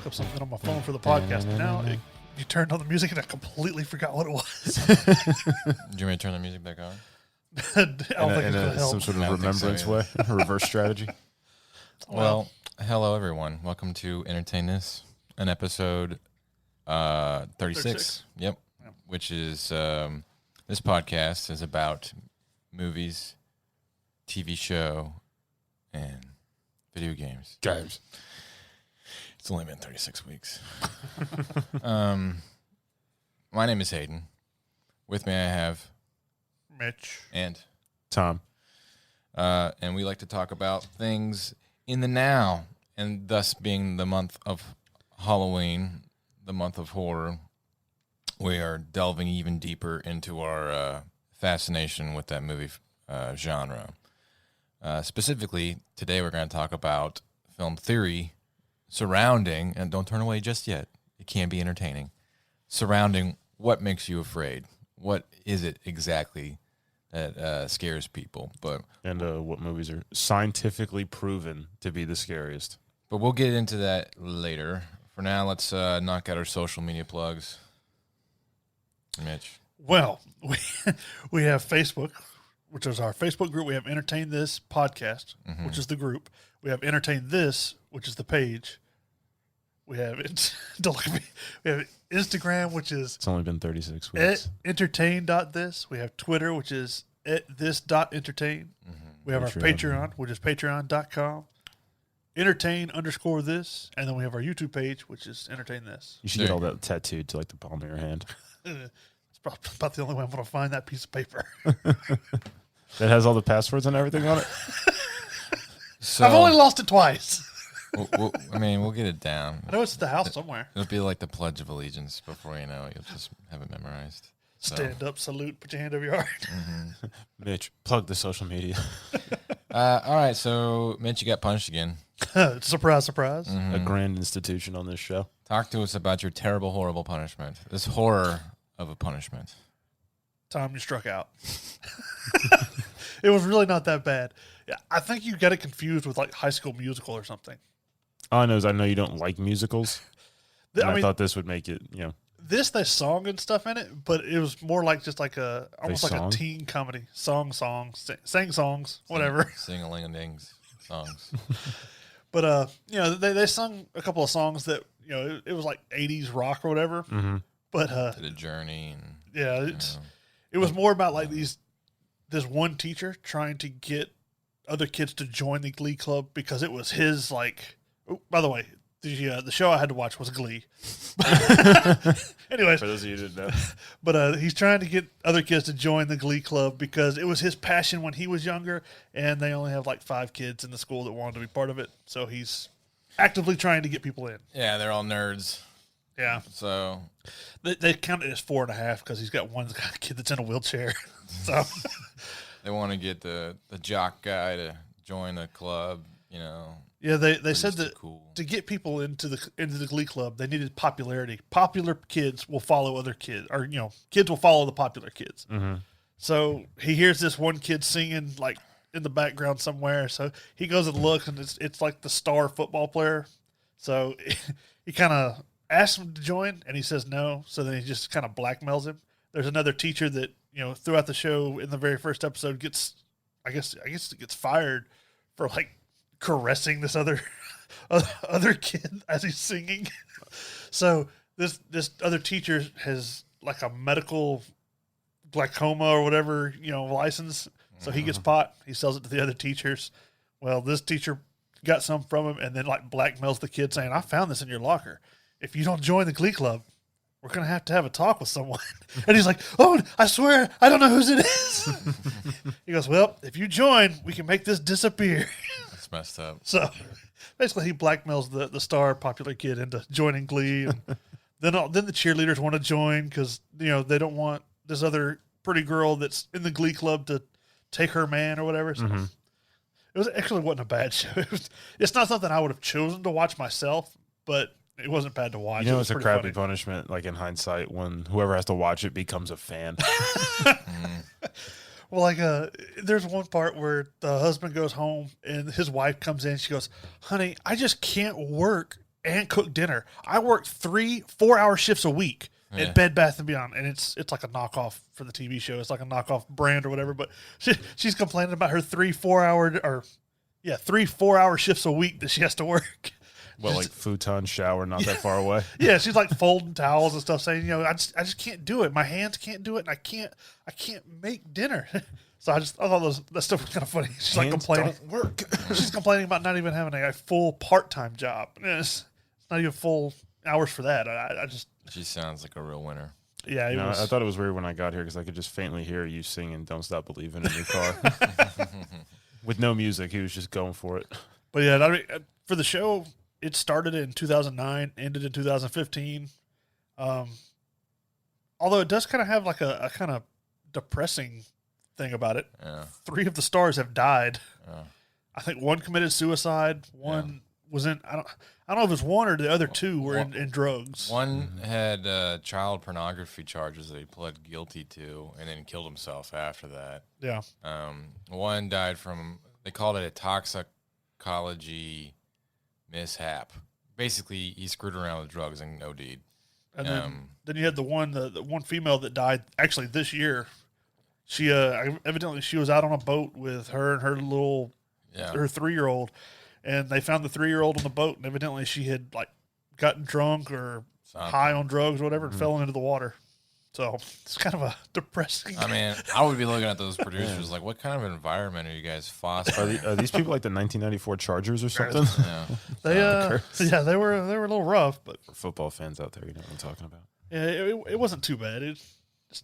look up something on my phone for the podcast. And now you turned on the music and I completely forgot what it was. Do you want me to turn the music back on? I don't think it's going to help. Some sort of remembrance way, a reverse strategy. Well, hello everyone. Welcome to Entertain This, an episode 36. Yep. Yeah. Which is this podcast is about movies, TV show, and video games. It's only been 36 weeks. My name is Hayden. With me I have Mitch. and Tom. and we like to talk about things in the now, and thus being the month of Halloween, the month of horror, we are delving even deeper into our fascination with that movie genre. Specifically, today we're going to talk about film theory surrounding, and don't turn away just yet, it can be entertaining, surrounding what makes you afraid. What is it exactly that scares people? And what movies are scientifically proven to be the scariest. But we'll get into that later. For now, let's knock out our social media plugs. Mitch. Well, we have Facebook, which is our Facebook group. We have Entertain This Podcast, which is the group. We have Entertain This, which is the page. We have don't look at me. We have Instagram, which is It's only been 36 weeks. entertain.this. We have Twitter, which is @this.entertain. We have our Patreon, which is patreon.com. Entertain_this. And then we have our YouTube page, which is Entertain This. You should get all that tattooed to like the palm of your hand. It's probably about the only way I'm going to find that piece of paper. That has all the passwords and everything on it. So, I've only lost it twice. we'll get it down. I know it's at the house somewhere. It'll be like the Pledge of Allegiance. Before you know it, you'll just have it memorized. So. Stand up, salute, put your hand over your heart. Mitch, plug the social media. All right, so Mitch, you got punched again. Surprise, surprise. A grand institution on this show. Talk to us about your terrible, horrible punishment. This horror of a punishment. Tom, you struck out. It was really not that bad. Yeah, I think you got it confused with like High School Musical or something. All I know is I know you don't like musicals. I thought this would make it, They song and stuff in it, but it was more like just like almost like a teen comedy. Sang songs, whatever. Sing-a-ling-a-dings songs. But, they sung a couple of songs that, it was like 80s rock or whatever. Mm-hmm. But, The Journey. And, yeah, it was more about like this one teacher trying to get other kids to join the Glee club because it was his like. Oh, by the way, the show I had to watch was Glee. Anyways, For those of you who didn't know. but he's trying to get other kids to join the Glee club because it was his passion when he was younger, and they only have like 5 kids in the school that wanted to be part of it. So he's actively trying to get people in. Yeah, they're all nerds. Yeah. So They count it as 4.5 because he's got one kid that's in a wheelchair. So they want to get the jock guy to join the club, yeah, they said that cool. to get people into the Glee club, they needed popularity. Popular kids will follow other kids, or kids will follow the popular kids. Mm-hmm. So he hears this one kid singing like in the background somewhere. So he goes and looks, and it's like the star football player. So he kind of asks him to join, and he says no. So then he just kind of blackmails him. There's another teacher that throughout the show in the very first episode gets fired for like caressing this other kid as he's singing. So this other teacher has like a medical glaucoma or whatever, license. So he gets pot. He sells it to the other teachers. Well, this teacher got some from him and then like blackmails the kid saying, I found this in your locker. If you don't join the Glee club, we're going to have a talk with someone. And he's like, oh, I swear, I don't know whose it is. He goes, well, if you join, we can make this disappear. That's messed up. So basically he blackmails the star popular kid into joining Glee. And then the cheerleaders want to join because, they don't want this other pretty girl that's in the Glee club to take her man or whatever. So it actually wasn't a bad show. It's not something I would have chosen to watch myself, but it wasn't bad to watch. It's a crappy punishment, like in hindsight, when whoever has to watch it becomes a fan. Well, like, there's one part where the husband goes home and his wife comes in. She goes, honey, I just can't work and cook dinner. I worked 3-4 hour shifts a week at Bed Bath & Beyond, and it's like a knockoff for the TV show. It's like a knockoff brand or whatever. But she's complaining about her 3-4 hour shifts a week that she has to work. Well, like futon shower, not that far away. Yeah, she's like folding towels and stuff, saying, I just can't do it. My hands can't do it, and I can't make dinner. So I thought that stuff was kind of funny. She's like complaining. Don't work. She's complaining about not even having a full part-time job. It's not even full hours for that. She sounds like a real winner. Yeah, I thought it was weird when I got here because I could just faintly hear you singing "Don't Stop Believing" in your car with no music. He was just going for it. But yeah, for the show, it started in 2009, ended in 2015. Although it does kind of have like a kind of depressing thing about it. Yeah. 3 of the stars have died. Yeah. I think 1 committed suicide. 1 was in. I don't know if it was 1 or the other 2 were in drugs. 1 had child pornography charges that he pled guilty to, and then killed himself after that. Yeah. 1 died from, they called it a toxicology mishap. Basically, he screwed around with drugs and OD'd. And then you had the one female that died actually this year. She evidently she was out on a boat with her and her little her 3-year-old, and they found the 3-year-old on the boat, and evidently she had like gotten drunk or high on drugs or whatever and fell into the water. So it's kind of a depressing. I mean, I would be looking at those producers like, what kind of environment are you guys fostering? Are these people like the 1994 Chargers or something? Yeah. They were a little rough, but For football fans out there, you know what I'm talking about. yeah, it wasn't too bad. It's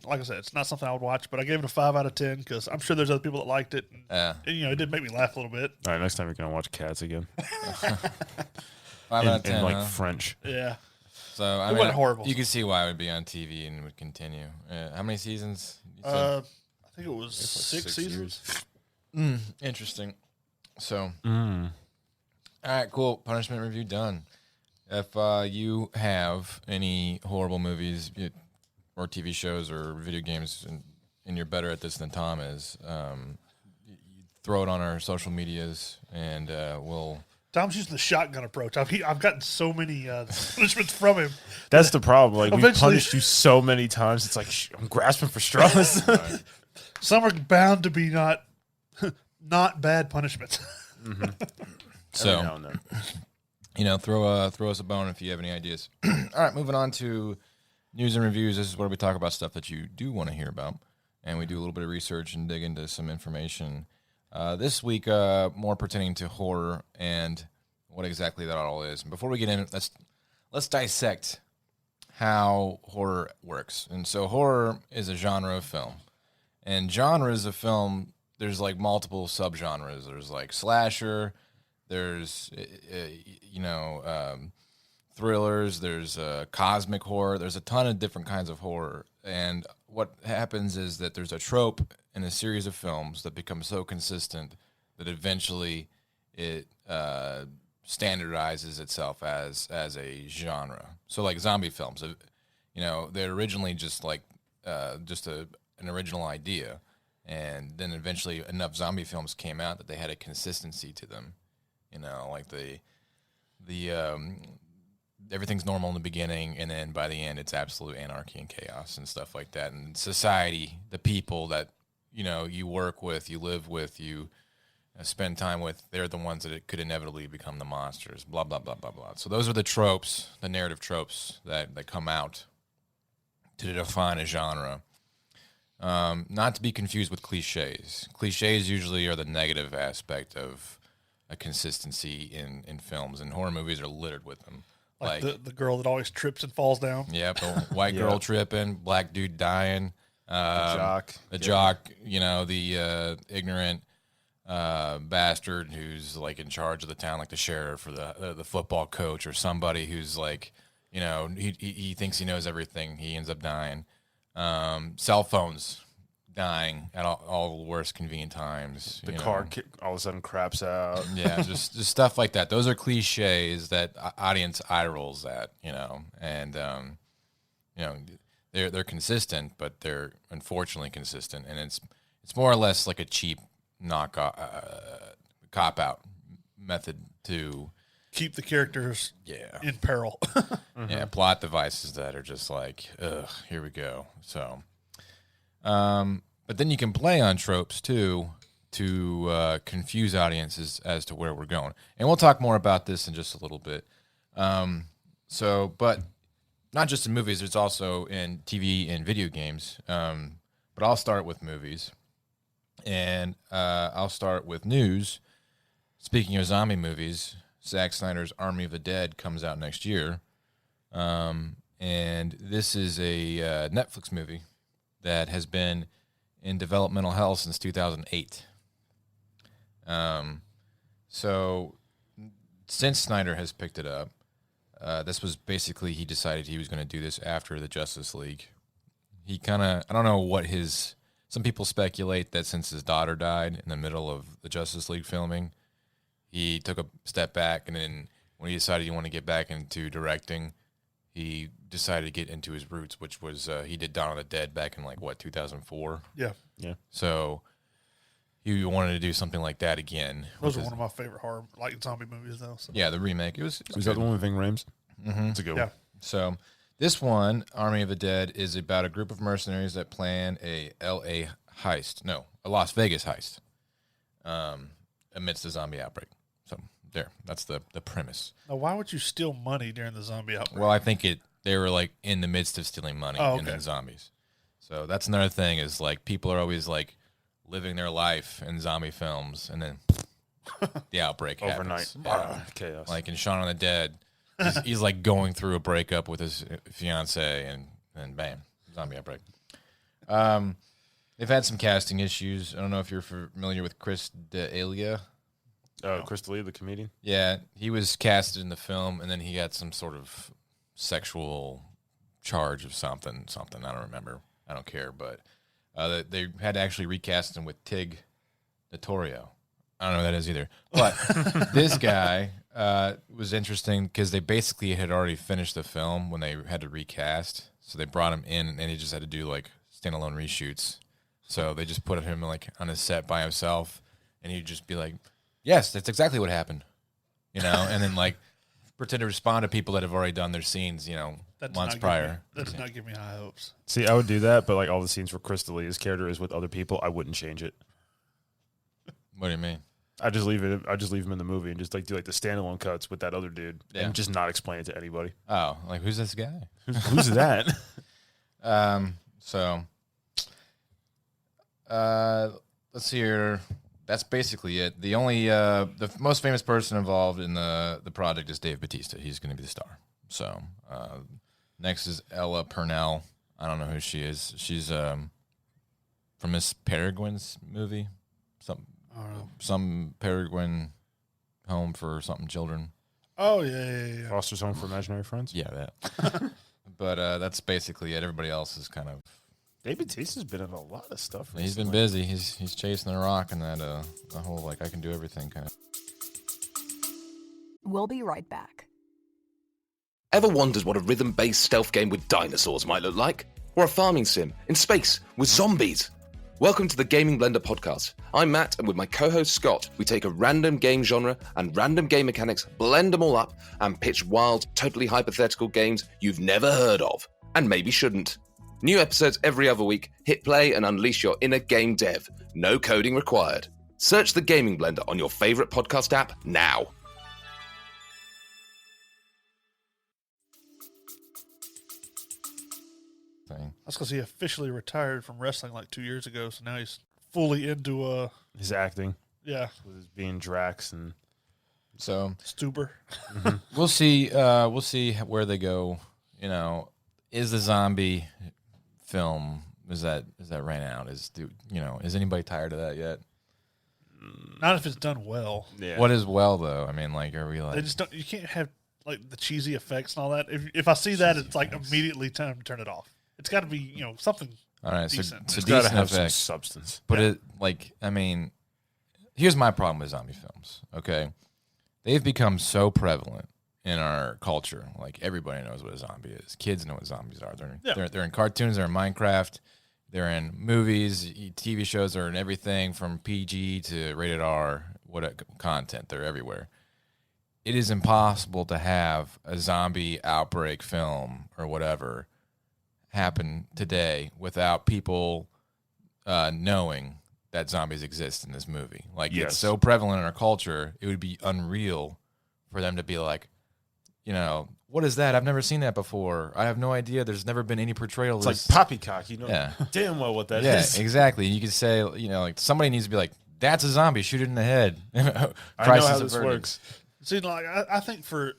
like I said, it's not something I would watch, but I gave it a 5 out of 10 because I'm sure there's other people that liked it. And, it did make me laugh a little bit. All right, next time you're gonna watch Cats again. 5 out of 10, in like huh? French. Yeah. So I It wasn't horrible. You can see why it would be on TV and would continue. How many seasons? You said? I think it was 6 seasons. Interesting. So, all right, cool. Punishment review done. If you have any horrible movies or TV shows or video games, and you're better at this than Tom is, throw it on our social medias, and we'll. Tom's using the shotgun approach. I've gotten so many punishments from him. That's the problem. Like, we've Eventually- punished you so many times. It's like, I'm grasping for straws. Some are bound to be not bad punishments. So, Every now and then. throw us a bone if you have any ideas. All right, moving on to news and reviews. This is where we talk about stuff that you do want to hear about, and we do a little bit of research and dig into some information. This week, more pertaining to horror and what exactly that all is. And before we get in, let's dissect how horror works. And so, horror is a genre of film, and genres of film, there's like multiple subgenres. There's like slasher. There's thrillers. There's cosmic horror. There's a ton of different kinds of horror. And what happens is that there's a trope in a series of films that becomes so consistent that eventually it standardizes itself as a genre. So like zombie films, they're originally just like an original idea, and then eventually enough zombie films came out that they had a consistency to them. Like the everything's normal in the beginning, and then by the end, it's absolute anarchy and chaos and stuff like that. And society, the people that you work with, you live with, you spend time with, they're the ones that it could inevitably become the monsters. Blah blah blah blah blah. So those are the tropes, the narrative tropes that come out to define a genre. Not to be confused with cliches. Cliches usually are the negative aspect of a consistency in films, and horror movies are littered with them. Like the girl that always trips and falls down. Yep, the white girl tripping, black dude dying, The jock, the ignorant bastard who's like in charge of the town, like the sheriff or the football coach or somebody who's like, he thinks he knows everything. He ends up dying. Cell phones dying at all the worst convenient times. The car all of a sudden craps out. Yeah, just stuff like that. Those are cliches that audience eye rolls at, and they're consistent, but they're unfortunately consistent, and it's more or less like a cheap cop out method to keep the characters Yeah. in peril. Yeah, plot devices that are just like, ugh, here we go. So, but then you can play on tropes too to confuse audiences as to where we're going. And we'll talk more about this in just a little bit. But not just in movies, it's also in TV and video games. But I'll start with movies. And I'll start with news. Speaking of zombie movies, Zack Snyder's Army of the Dead comes out next year. And this is a Netflix movie that has been in developmental hell since 2008. So since Snyder has picked it up, this was basically, he decided he was going to do this after the Justice League. He kind of, I don't know what some people speculate that since his daughter died in the middle of the Justice League filming, he took a step back, and then when he decided he wanted to get back into directing, he decided to get into his roots, which was he did Dawn of the Dead back in 2004. Yeah. So he wanted to do something like that again. Those are one of my favorite horror, zombie movies, though. So. Yeah, the remake. It was that the one with Ving Rhames? Mm-hmm. It's a good Yeah. one. So this one, Army of the Dead, is about a group of mercenaries that plan a Las Vegas heist amidst a zombie outbreak. So that's the premise. Now, why would you steal money during the zombie outbreak? Well, I think they were in the midst of stealing money and then zombies. So that's another thing is people are always living their life in zombie films, and then the outbreak Overnight. happens. Chaos. Like in Shaun of the Dead, he's going through a breakup with his fiance, and bam, zombie outbreak. They've had some casting issues. I don't know if you're familiar with Chris D'Elia. Chris D'Elia, the comedian? Yeah, he was casted in the film, and then he got some sort of sexual charge of something. I don't remember. I don't care, but they had to actually recast him with Tig Notaro. I don't know who that is either. But this guy was interesting because they basically had already finished the film when they had to recast. So they brought him in, and he just had to do standalone reshoots. So they just put him on his set by himself, and he'd just be like, "Yes, that's exactly what happened," and then pretend to respond to people that have already done their scenes, months prior. That does not give me high hopes. See, I would do that, but all the scenes where Chris D'Elia's character is with other people, I wouldn't change it. What do you mean? I just leave him in the movie and just do the standalone cuts with that other dude and just not explain it to anybody. Oh, who's this guy? Who's that? Let's see here. That's basically it. The only the most famous person involved in the project is Dave Bautista. He's going to be the star. So next is Ella Purnell. I don't know who she is. She's from Miss Peregrine's movie. Some Peregrine home for something children. Oh yeah. Foster's Home for Imaginary Friends. Yeah, that. But that's basically it. Everybody else is kind of. David Bautista's been in a lot of stuff recently. He's been busy. He's chasing the rock and that the whole I can do everything kind of. We'll be right back. Ever wondered what a rhythm-based stealth game with dinosaurs might look like? Or a farming sim in space with zombies? Welcome to the Gaming Blender podcast. I'm Matt, and with my co-host Scott, we take a random game genre and random game mechanics, blend them all up, and pitch wild, totally hypothetical games you've never heard of, and maybe shouldn't. New episodes every other week. Hit play and unleash your inner game dev. No coding required. Search the Gaming Blender on your favorite podcast app now. That's because he officially retired from wrestling 2 years ago, so now he's fully into his acting. Yeah, with his being Drax and so Stuber. We'll see. We'll see where they go. Is the zombie film is that ran out? Is anybody tired of that yet? Not if it's done well. Yeah. What is well though? I mean, are we They just don't. You can't have the cheesy effects and all that. If I see that, it's immediately time to turn it off. It's got to be all right? decent. So It's got to decent have some effects. substance. But here's my problem with zombie films. Okay, they've become so prevalent in our culture. Everybody knows what a zombie is. Kids know what zombies are. They're in cartoons. They're in Minecraft. They're in movies, TV shows. They're in everything from PG to rated R. Content. They're everywhere. it is impossible to have a zombie outbreak film or whatever happen today without people knowing that zombies exist in this movie. Like, Yes. it's so prevalent in our culture, it would be unreal for them to be like, you know, what is that? I've never seen that before. I have no idea. There's never been any portrayal of It's this. like poppycock, you know Yeah. damn well what that is. Yeah, exactly. You could say, you know, like somebody needs to be like, that's a zombie, shoot it in the head. I know how this works. See, like I think for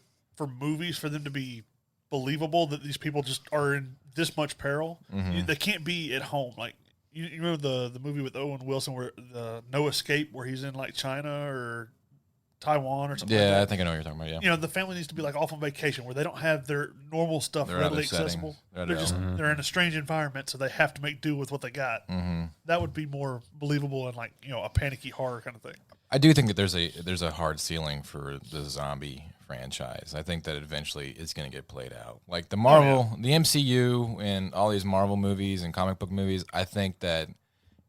movies, for them to be believable that these people just are in this much peril, they can't be at home. Like you remember the movie with Owen Wilson where the No Escape, where he's in like China or Taiwan or something. Yeah, like that. I think I know what you're talking about. Yeah. You know, the family needs to be like off on vacation where they don't have their normal stuff Their readily other settings. accessible. I They're know. just they're in a strange environment, so they have to make do with what they got. That would be more believable and like, you know, a panicky horror kind of thing. I do think that there's a hard ceiling for the zombie franchise. I think that eventually it's going to get played out. Like the Marvel, the MCU, and all these Marvel movies and comic book movies. I think that,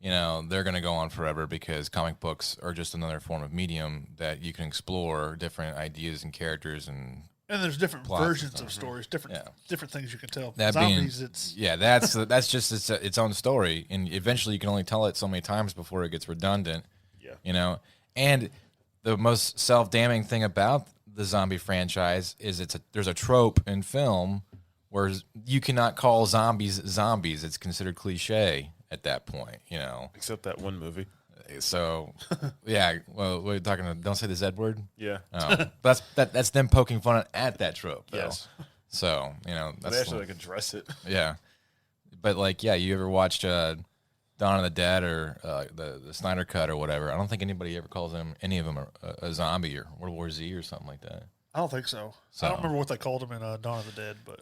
you know, they're going to go on forever because comic books are just another form of medium that you can explore different ideas and characters and. And there's different Plots and versions stuff. of stories, different things you can tell. That Zombies, being, it's yeah, that's just its own story, and eventually you can only tell it so many times before it gets redundant. Yeah. You know, and the most self-damning thing about the zombie franchise is there's a trope in film where you cannot call zombies zombies. It's considered cliche at that point. You know, Except that one movie. so yeah. Well, we're talking. Don't say the Z word. Yeah. Oh, that's them poking fun at that trope. Though. Yes. So you know that's They actually like address it. yeah, but like, yeah, you ever watched Dawn of the Dead or the Snyder Cut or whatever? I don't think anybody ever calls any of them a zombie or World War Z or something like that. I don't think so. I don't remember what they called them in Dawn of the Dead, but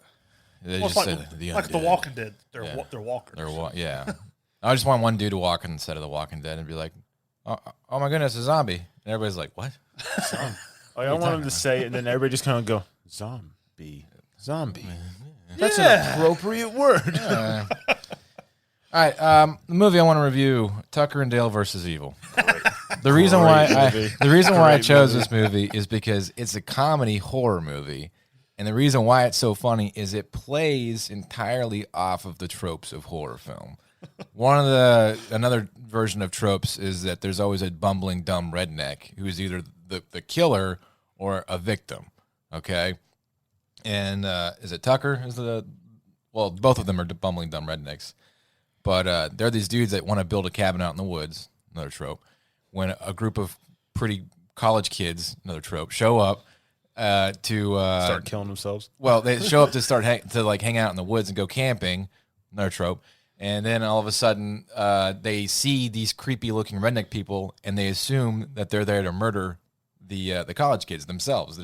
They well, just it's said like the The undead. Walking Dead. They're Yeah. they're walkers. Yeah. I just want one dude to walk instead of the Walking Dead and be like, oh my goodness, a zombie. And everybody's like, what? I want him to say it, and then everybody just kind of go, zombie. That's Yeah. an appropriate word. All right, the movie I want to review: Tucker and Dale versus Evil. The reason why I chose this movie is because it's a comedy horror movie, and the reason why it's so funny is it plays entirely off of the tropes of horror film. Another version of tropes is that there's always a bumbling dumb redneck who's either the killer or a victim. Okay, and is it Tucker? Well, both of them are bumbling dumb rednecks. But they're these dudes that want to build a cabin out in the woods, another trope. When a group of pretty college kids, another trope, show up to Start killing themselves. well, they show up to hang out in the woods and go camping, another trope. And then all of a sudden, they see these creepy looking redneck people, and they assume that they're there to murder the college kids themselves.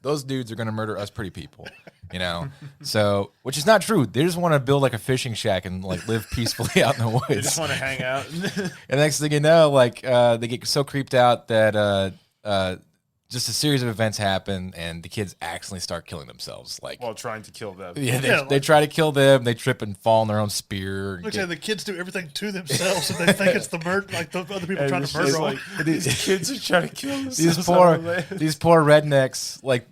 Those dudes are going to murder us pretty people, you know. So, which is not true. They just want to build like a fishing shack and like live peacefully out in the woods. They just want to hang out. And next thing you know, like they get so creeped out that just a series of events happen, and the kids accidentally start killing themselves. Like, While trying to kill them. yeah, Yeah, they try to kill them. They trip and fall on their own spear. and Looks get- like the kids do everything to themselves, and they think it's the murder, like the other people And trying it's to murder just them. like, these kids are trying to kill themselves. these poor rednecks. Like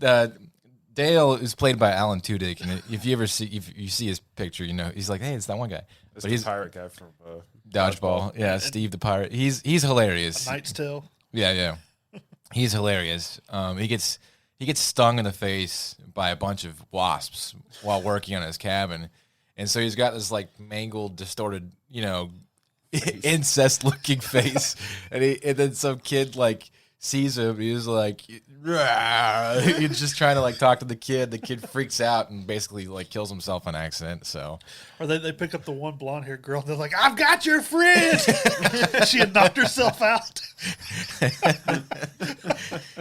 Dale is played by Alan Tudyk, and if you see his picture, you know he's like, hey, it's that one guy. It's But the he's pirate guy from Dodgeball. Yeah, Steve the pirate. He's hilarious. Knight's Tale. Yeah. He's hilarious. He gets stung in the face by a bunch of wasps while working on his cabin, and so he's got this like mangled, distorted, you know, incest-looking face, and then some kid like sees him. He's like, "Rah!" He's just trying to like talk to the kid. The kid freaks out and basically like kills himself on accident. So Or they pick up the one blonde haired girl, and they're like, I've got your friend. She had knocked herself out.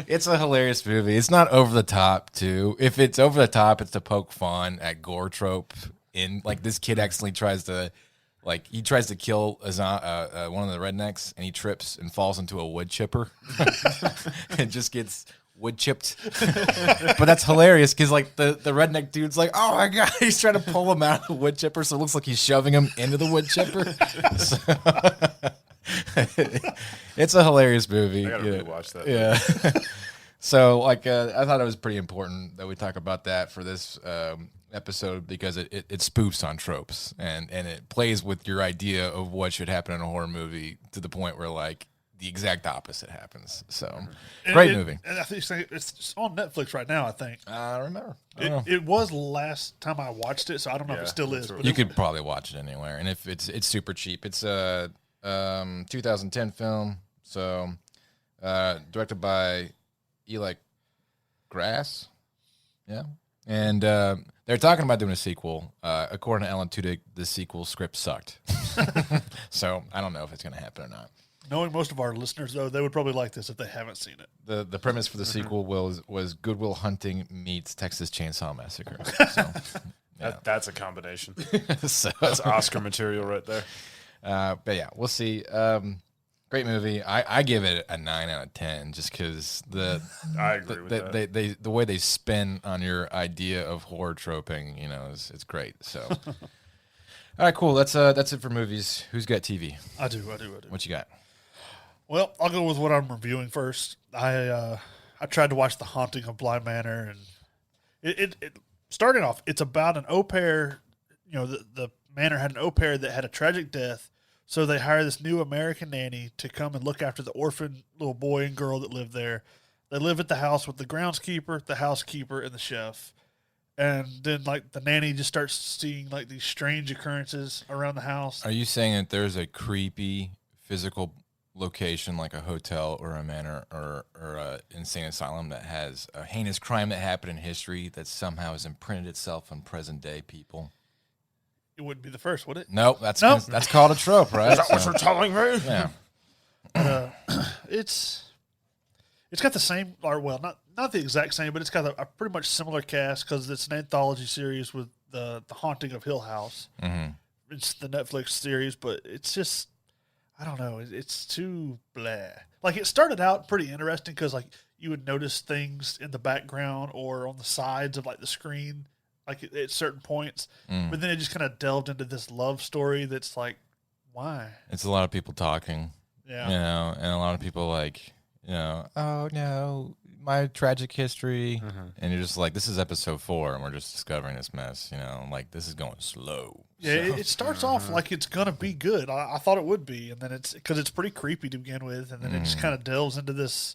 it's a hilarious movie. It's not over the top too. If it's over the top, it's to poke fun at gore trope. In like this kid accidentally tries to kill one of the rednecks, and he trips and falls into a wood chipper and just gets wood chipped. But that's hilarious because like the redneck dude's like, oh my god, he's trying to pull him out of the wood chipper, so it looks like he's shoving him into the wood chipper. It's a hilarious movie. I gotta rewatch that. Yeah. So, like, I thought it was pretty important that we talk about that for this episode because it spoofs on tropes and it plays with your idea of what should happen in a horror movie to the point where, like, the exact opposite happens. So, great movie. And I think it's on Netflix right now, I think. I remember. It was last time I watched it, so I don't know if it still is. right. But You could probably watch it anywhere, and if it's super cheap. It's a 2010 film, so directed by Eli Grass, yeah, and they're talking about doing a sequel. According to Alan Tudyk, the sequel script sucked, so I don't know if it's going to happen or not. knowing most of our listeners, though, they would probably like this if they haven't seen it. The premise for the sequel was Good Will Hunting meets Texas Chainsaw Massacre. So, That's a combination. so That's Oscar material right there. but yeah, we'll see. Great movie. I give it a 9 out of 10 just because I agree with that. the way they spin on your idea of horror troping, it's great. So, all right, cool. That's it for movies. Who's got TV? I do. What you got? Well, I'll go with what I'm reviewing first. I tried to watch The Haunting of Bly Manor, and it started off. It's about an au pair. The manor had an au pair that had a tragic death, so they hire this new American nanny to come and look after the orphan little boy and girl that lived there. They live at the house with the groundskeeper, the housekeeper, and the chef. And then, like, the nanny just starts seeing, like, these strange occurrences around the house. Are you saying that there's a creepy physical location like a hotel or a manor or a insane asylum that has a heinous crime that happened in history that somehow has imprinted itself on present day people? It wouldn't be the first, would it? Nope, that's called a trope, right? Is that what you're telling me? Yeah. It's got the same, or well, not the exact same, but it's got a pretty much similar cast because it's an anthology series with the Haunting of Hill House. Mm-hmm. It's the Netflix series, but it's just, I don't know, it's too blah. Like, it started out pretty interesting because, like, you would notice things in the background or on the sides of, like, the screen, like, at certain points. But then it just kind of delved into this love story that's like, why? It's a lot of people talking, Yeah. and a lot of people like, oh no, my tragic history, and you're just like, this is episode 4, and we're just discovering this mess, like this is going slow. Yeah, it starts off like it's gonna be good. I thought it would be, and then it's pretty creepy to begin with, and then it just kind of delves into this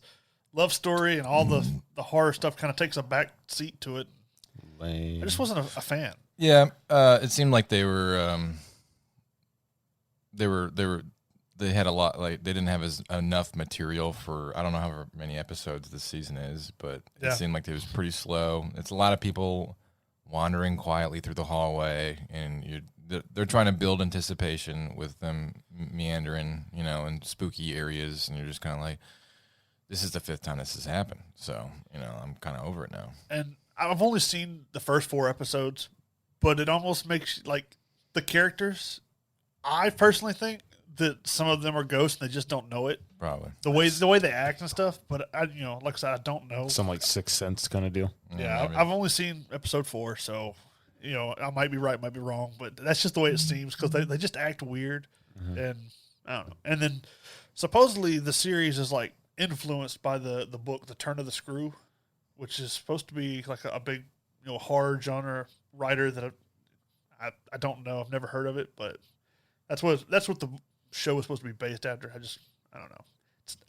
love story, and all the horror stuff kind of takes a back seat to it. Lame. I just wasn't a fan. Yeah, it seemed like they had a lot, like they didn't have enough material for, I don't know how many episodes this season is, but it seemed like it was pretty slow. It's a lot of people wandering quietly through the hallway, and they're trying to build anticipation with them meandering, in spooky areas, and you're just kind of like, this is the 5th time this has happened, so I'm kind of over it now. And I've only seen the first 4 episodes, but it almost makes, like, the characters, I personally think that some of them are ghosts and they just don't know it. Probably The way they act and stuff, but like I said, I don't know. Some like Sixth Sense kind of deal. Yeah, I've only seen episode 4, so I might be right, might be wrong, but that's just the way it seems because they just act weird, and I don't know. And then supposedly the series is like influenced by the book The Turn of the Screw, which is supposed to be like a big horror genre writer that I don't know. I've never heard of it, but that's what the show was supposed to be based after. I don't know.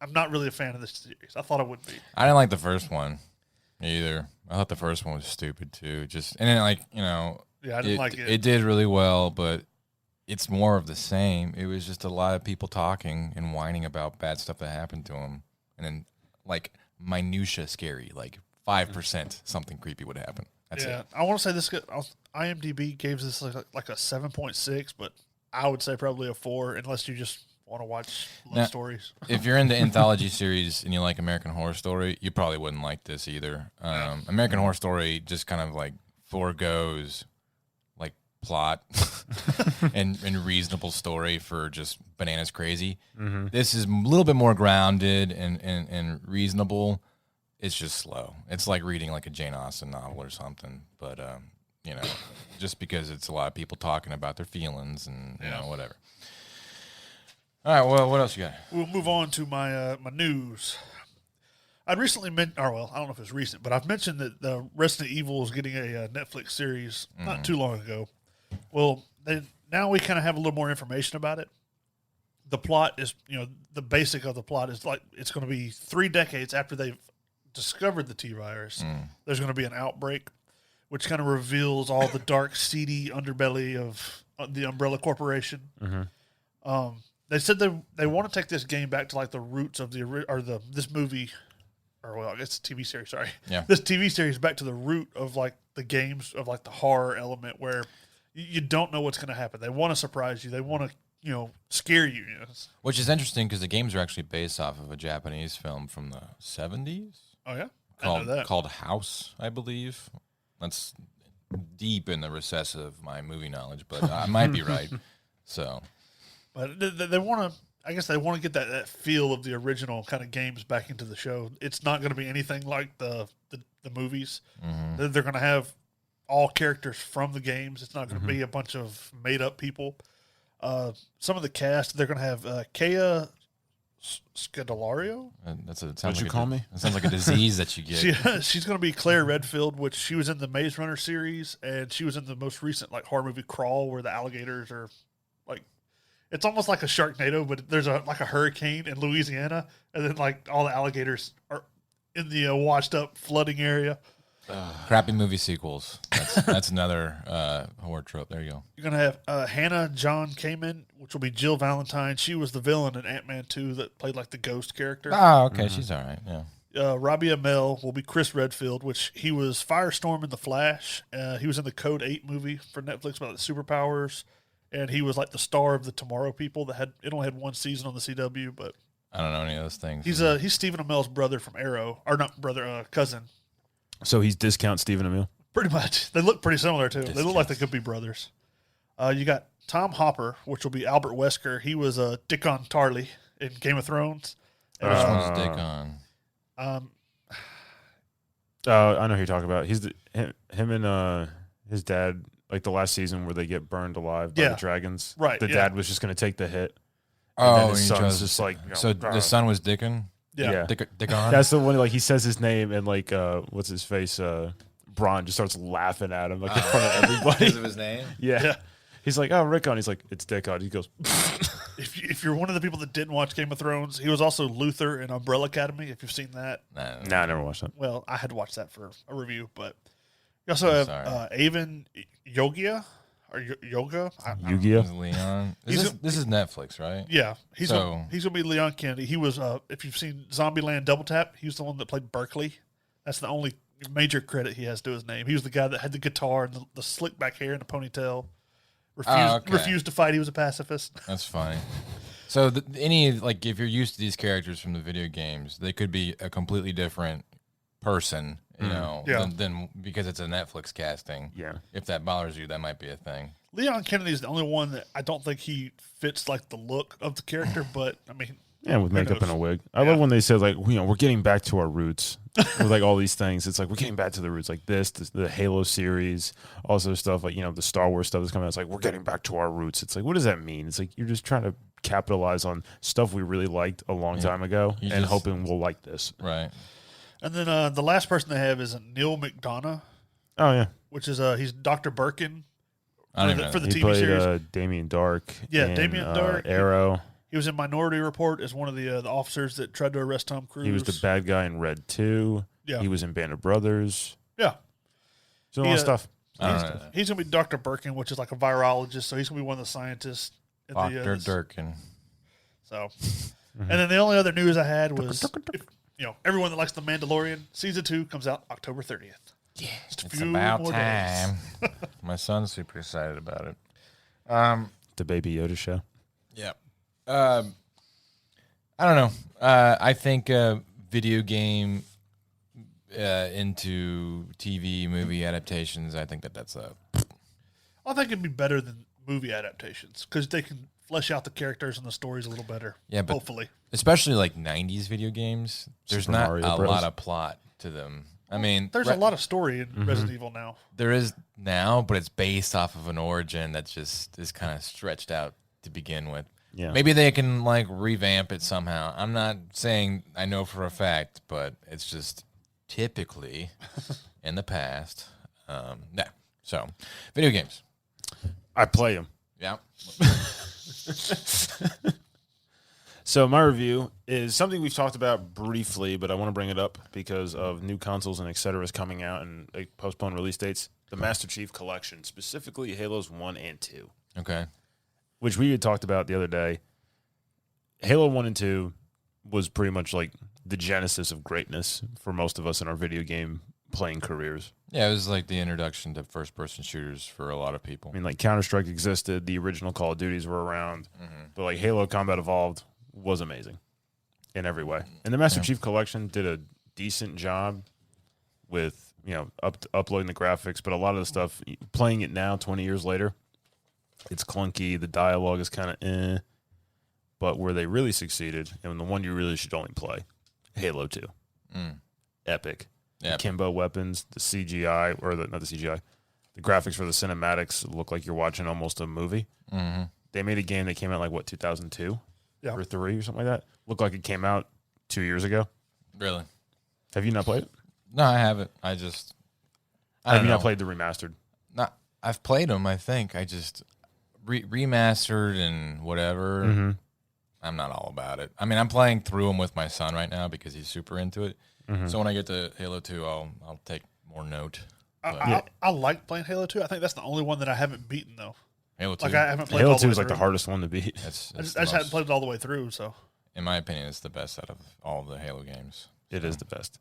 I'm not really a fan of this series. I thought I would be. I didn't like the first one either. I thought the first one was stupid too. And then I didn't like it. It did really well, but it's more of the same. It was just a lot of people talking and whining about bad stuff that happened to them, and then like minutia scary, like 5% something creepy would happen. That's it. I want to say this. IMDb gave this like a 7.6, but I would say probably a 4, unless you just want to watch love stories. If you're into anthology series and you like American Horror Story, you probably wouldn't like this either. American Horror Story just kind of like foregoes like plot and reasonable story for just bananas crazy. This is a little bit more grounded and reasonable. It's just slow. It's like reading like a Jane Austen novel or something, but just because it's a lot of people talking about their feelings and whatever. All right, well, what else you got? We'll move on to my my news. I'd recently mentioned, or well, I don't know if it's recent, but I've mentioned that the Resident Evil is getting a Netflix series not too long ago. Well, now we kind of have a little more information about it. The plot is, the basic of the plot is like it's going to be 3 decades after they've discovered the T virus. There's going to be an outbreak, which kind of reveals all the dark, seedy underbelly of the Umbrella Corporation. They said they want to take this game back to like the roots of this movie. Or well, it's a TV series. Sorry, this TV series back to the root of like the games of like the horror element where you don't know what's going to happen. They want to surprise you. They want to scare you. Which is interesting because the games are actually based off of a Japanese film from the 70s. Oh yeah, I know that. Called House, I believe. That's deep in the recess of my movie knowledge, but I might be right. So, but they want to. I guess they want to get that feel of the original kind of games back into the show. It's not going to be anything like the movies. They're going to have all characters from the games. It's not going to be a bunch of made up people. Some of the cast, they're going to have Kea Scodelario. What'd you call me? It sounds like a disease that you get. She's going to be Claire Redfield, which she was in the Maze Runner series, and she was in the most recent like horror movie Crawl, where the alligators are like. It's almost like a Sharknado, but there's a hurricane in Louisiana, and then like all the alligators are in the washed up flooding area. Crappy movie sequels. That's another horror trope. There you go. You're gonna have Hannah John Kamen, which will be Jill Valentine. She was the villain in Ant-Man 2 that played like the ghost character. Oh, okay, she's all right. Yeah. Robbie Amell will be Chris Redfield, which he was Firestorm in The Flash. He was in the Code 8 movie for Netflix about the superpowers. And he was like the star of the Tomorrow People it only had 1 season on the CW, but I don't know any of those things. He's Stephen Amell's brother from Arrow, or not brother, cousin. So he's discount Stephen Amell? Pretty much. They look pretty similar too. They look like they could be brothers. You got Tom Hopper, which will be Albert Wesker. He was Dickon Tarly in Game of Thrones. Which one's Dickon? I know who you're talking about. He's him and his dad. Like the last season where they get burned alive by the dragons. Right. The dad was just going to take the hit. Oh, and his son's just like... So the son was Dickon? Yeah. Dickon? That's the one, like, he says his name and, like, what's his face? Bron just starts laughing at him, like, in front of everybody. Because of his name? Yeah. He's like, oh, Rickon. He's like, it's Dickon. He goes... If you're one of the people that didn't watch Game of Thrones, he was also Luther in Umbrella Academy, if you've seen that. No, I never watched that. Well, I had to watch that for a review, but... You also have Avon Yogia or Yoga. Yu-Gi-Oh? Leon. This is Netflix, right? Yeah, he's gonna be Leon Kennedy. He was if you've seen Zombieland Double Tap, he was the one that played Berkeley. That's the only major credit he has to his name. He was the guy that had the guitar and the slick back hair and the ponytail. Refused to fight. He was a pacifist. That's funny. So if you're used to these characters from the video games, they could be a completely different person. Then because it's a Netflix casting. Yeah. If that bothers you, that might be a thing. Leon Kennedy is the only one that I don't think he fits like the look of the character, but I mean, yeah, with makeup and a wig. I love when they said like, we're getting back to our roots with like all these things. It's like we're getting back to the roots, like the Halo series, also stuff like the Star Wars stuff that's coming out. It's like we're getting back to our roots. It's like, what does that mean? It's like you're just trying to capitalize on stuff we really liked a long time ago and hoping we'll like this. Right. And then the last person they have is Neil McDonough. Oh yeah, which is he's Dr. Birkin for the he TV played, series. Damien Dark. Yeah, Damien Dark. Arrow. He was in Minority Report as one of the officers that tried to arrest Tom Cruise. He was the bad guy in Red 2. Yeah. He was in Band of Brothers. Yeah. So a lot of stuff. He's going to be Dr. Birkin, which is like a virologist, so he's going to be one of the scientists. Dr. Durkin. So, and then the only other news I had was, everyone that likes The Mandalorian, Season 2 comes out October 30th. Yeah, it's about time. My son's super excited about it. The Baby Yoda show. Yeah. I don't know. I think video game into TV movie adaptations, I think that's a... I think it'd be better than movie adaptations because they can flesh out the characters and the stories a little better. Yeah, but hopefully. Especially like 90s video games, there's not a lot of plot to them. I mean, there's a lot of story in Resident Evil now. There is now, but it's based off of an origin that just is kind of stretched out to begin with. Yeah. Maybe they can like revamp it somehow. I'm not saying I know for a fact, but it's just typically in the past. Yeah. So, video games. I play them. Yeah. So my review is something we've talked about briefly, but I want to bring it up because of new consoles and et cetera is coming out and postponed release dates. The Master Chief Collection, specifically Halos 1 and 2. Okay. Which we had talked about the other day. Halo 1 and 2 was pretty much like the genesis of greatness for most of us in our video game playing careers. Yeah, it was like the introduction to first-person shooters for a lot of people. I mean, like Counter-Strike existed, the original Call of Duties were around, but like Halo Combat Evolved was amazing in every way. And the Master Chief Collection did a decent job with, you know, uploading the graphics, but a lot of the stuff, playing it now, 20 years later, it's clunky, the dialogue is kind of but where they really succeeded, and the one you really should only play, Halo 2. Epic. Yeah. Akimbo weapons, the CGI, or not the CGI, the graphics for the cinematics look like you're watching almost a movie. Mm-hmm. They made a game that came out like, what, 2002? Yeah. Or 3 or something like that? Looked like it came out 2 years ago. Really? Have you not played it? No, I haven't. I Have don't you know. not played the remastered? Not, I've played them, I think. I just remastered and whatever. Mm-hmm. I'm not all about it. I mean, I'm playing through them with my son right now because he's super into it. Mm-hmm. So when I get to Halo 2, I'll take more note. I like playing Halo 2. I think that's the only one that I haven't beaten, though. Halo 2, Like, I haven't played it Halo all the 2 way is like the through. hardest one to beat. it's I just the hadn't most- played it all the way through, so. in my opinion, it's the best out of all of the Halo games. It is the best.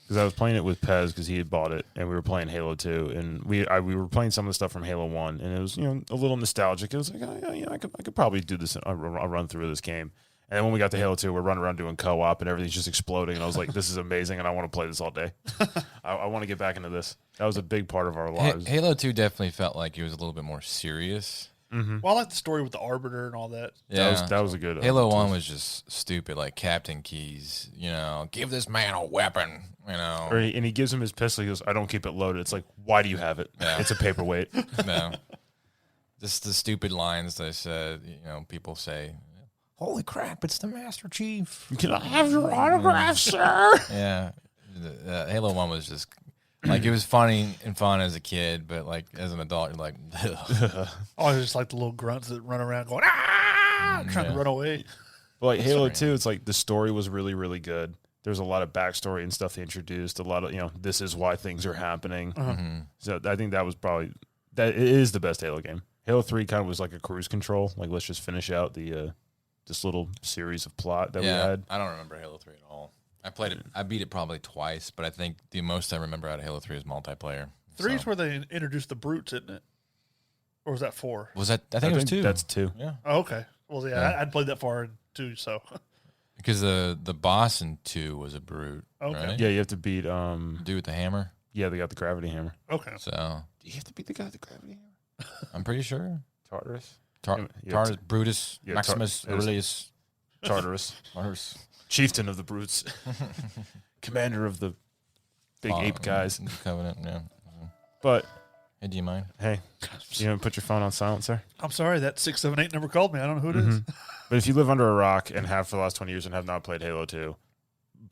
Because I was playing it with Pez because he had bought it, and we were playing Halo 2, and we were playing some of the stuff from Halo 1, and it was, you know, a little nostalgic. It was like, oh, yeah, you know, I could probably do this. I'll run through this game. And then when we got to Halo 2, we're running around doing co-op, and everything's just exploding. And I was like, this is amazing, and I want to play this all day. I want to get back into this. That was a big part of our lives. Halo 2 definitely felt like it was a little bit more serious. Mm-hmm. Well, I like the story with the Arbiter and all that. Yeah. That was a good Halo 1 was just stupid, like Captain Keys, you know, give this man a weapon, you know. And he gives him his pistol. He goes, I don't keep it loaded. It's like, why do you have it? Yeah. It's a paperweight. No. Just the stupid lines they said, you know, people say, holy crap, it's the Master Chief. Can I have your autograph, sir? Yeah. Halo 1 was just, like, it was funny and fun as a kid, but, like, as an adult, you're like, ugh. Oh, I just like the little grunts that run around going, ah, trying to Yeah. run away. But like Halo Sorry. 2, it's like the story was really, really good. There's a lot of backstory and stuff they introduced. A lot of, you know, this is why things are happening. Mhm. So I think that was probably it is the best Halo game. Halo 3 kind of was like a cruise control. Like, let's just finish out the this little series of plot that we had. I don't remember Halo 3 at all. I played it. I beat it probably twice, but I think the most I remember out of Halo 3 is multiplayer. 3 is So- where they introduced the brutes, isn't it? Or was that 4? Was that? I think it was 2. That's 2. Yeah, Oh, okay. Well, yeah, Yeah. I'd played that far too, so. because the boss in 2 was a brute. Okay. Right? Yeah, you have to beat Dude with the hammer. yeah, they got the gravity hammer. Okay. So Do you have to beat the guy with the gravity hammer? I'm pretty sure. Tartarus. Yeah, Tartarus, Brutus, yeah, Maximus, it was- Aurelius, Tartarus. Mars, Chieftain of the brutes. Commander of the big ape guys. Covenant. Yeah. But Hey, do you mind? hey, you don't put your phone on silent, sir? I'm sorry, that 678 never called me. I don't know who it is. But if you live under a rock and have for the last 20 years and have not played Halo 2,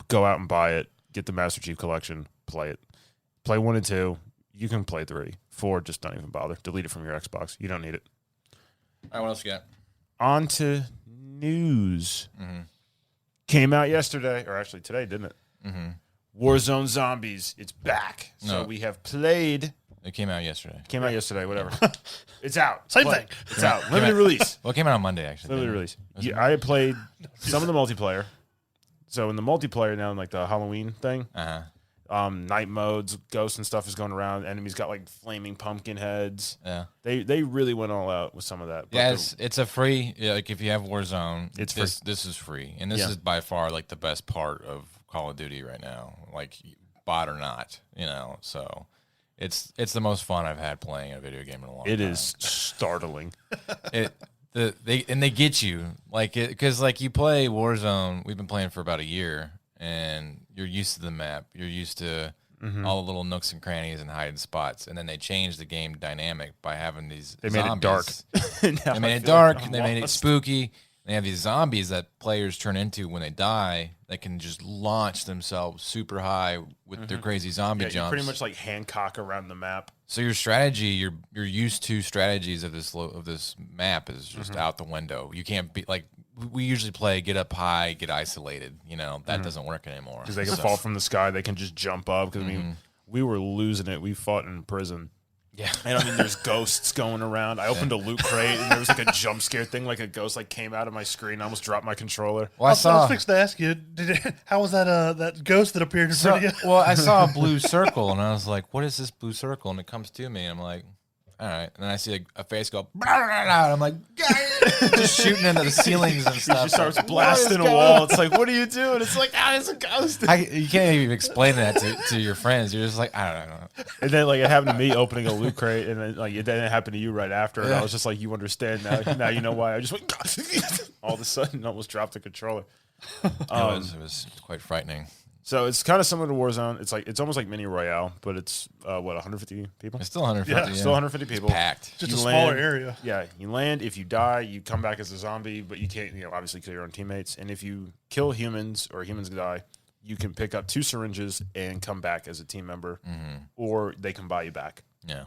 go out and buy it. Get the Master Chief Collection. Play it. Play 1 and 2. You can play 3. 4, just don't even bother. Delete it from your Xbox. You don't need it. All right, what else you got? On to news. Mhm. Came out yesterday, or actually today, didn't it? Mm-hmm. Warzone Zombies. It's back. So No. we have played. It came out yesterday. Came out yesterday, whatever. It's out. Same Play. thing. It's out. Limited release. Well, it came out on Monday, actually. Limited didn't it? release. Was it Yeah, I had played some of the multiplayer. So in the multiplayer now, in like the Halloween thing, night modes, ghosts and stuff is going around. Enemies got like flaming pumpkin heads. Yeah. They really went all out with some of that. But Yeah, it's a free. Yeah, like if you have Warzone, It's this is free, and this Yeah. is by far like the best part of Call of Duty right now. Like bot or not, you know. So it's the most fun I've had playing a video game in a long time. it is startling. They get you like it because like you play Warzone. We've been playing for about a year, and you're used to the map. You're used to all the little nooks and crannies and hiding spots, and then they changed the game dynamic by having these. They zombies. made it dark. They made it dark. They made it spooky. They have these zombies that players turn into when they die. They can just launch themselves super high with their crazy zombie jumps. You pretty much like Hancock around the map. So your strategy, your used to strategies of this map is just out the window. You can't be like we usually play get up high, get isolated. You know that doesn't work anymore Because they can fall from the sky. They can just jump up. Because I mean, we were losing it. We fought in prison. Yeah, and I mean, there's ghosts going around. I opened a loot crate, and there was like a jump scare thing, like a ghost like came out of my screen. I almost dropped my controller. I Well, was fixed to ask you, how was that ghost that appeared in front of you? Well, I saw a blue circle, and I was like, "What is this blue circle?" And it comes to me, and I'm like, "All right." And then I see a face go, blah, blah, blah, and I'm like, just shooting into the ceilings and stuff. She starts blasting a wall. It's like, what are you doing? It's like, it's a ghost. You can't even explain that to your friends. You're just like, I don't know. And then like it happened to me opening a loot crate, and then like it didn't happen to you right after. And I was just like, you understand now. Now you know why. I just went all of a sudden, almost dropped the controller. It was quite frightening. So it's kind of similar to Warzone. It's almost like mini Royale, but it's 150 people. It's still 150. Yeah, still 150 people. It's packed. Just a smaller area. Yeah, you land. If you die, you come back as a zombie, but you can't. Obviously kill your own teammates. And if you kill humans or humans die, you can pick up 2 syringes and come back as a team member, or they can buy you back. Yeah.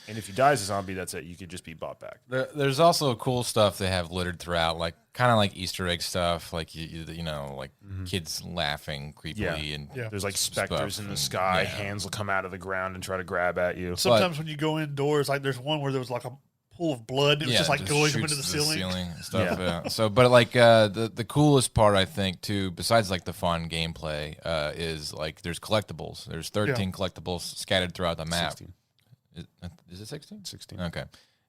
And if you die as a zombie, that's it. You could just be bought back. There's also cool stuff they have littered throughout, like kind of like Easter egg stuff, like you know, like kids laughing creepily, and there's like specters in the sky. Hands will come out of the ground and try to grab at you. Sometimes when you go indoors, like there's one where there was like a pool of blood. It was just like going up into the ceiling. And stuff. Yeah. So, but like the coolest part, I think, too, besides like the fun gameplay, is like there's collectibles. There's 13 collectibles scattered throughout the map. 16. Is it 16? 16. Okay.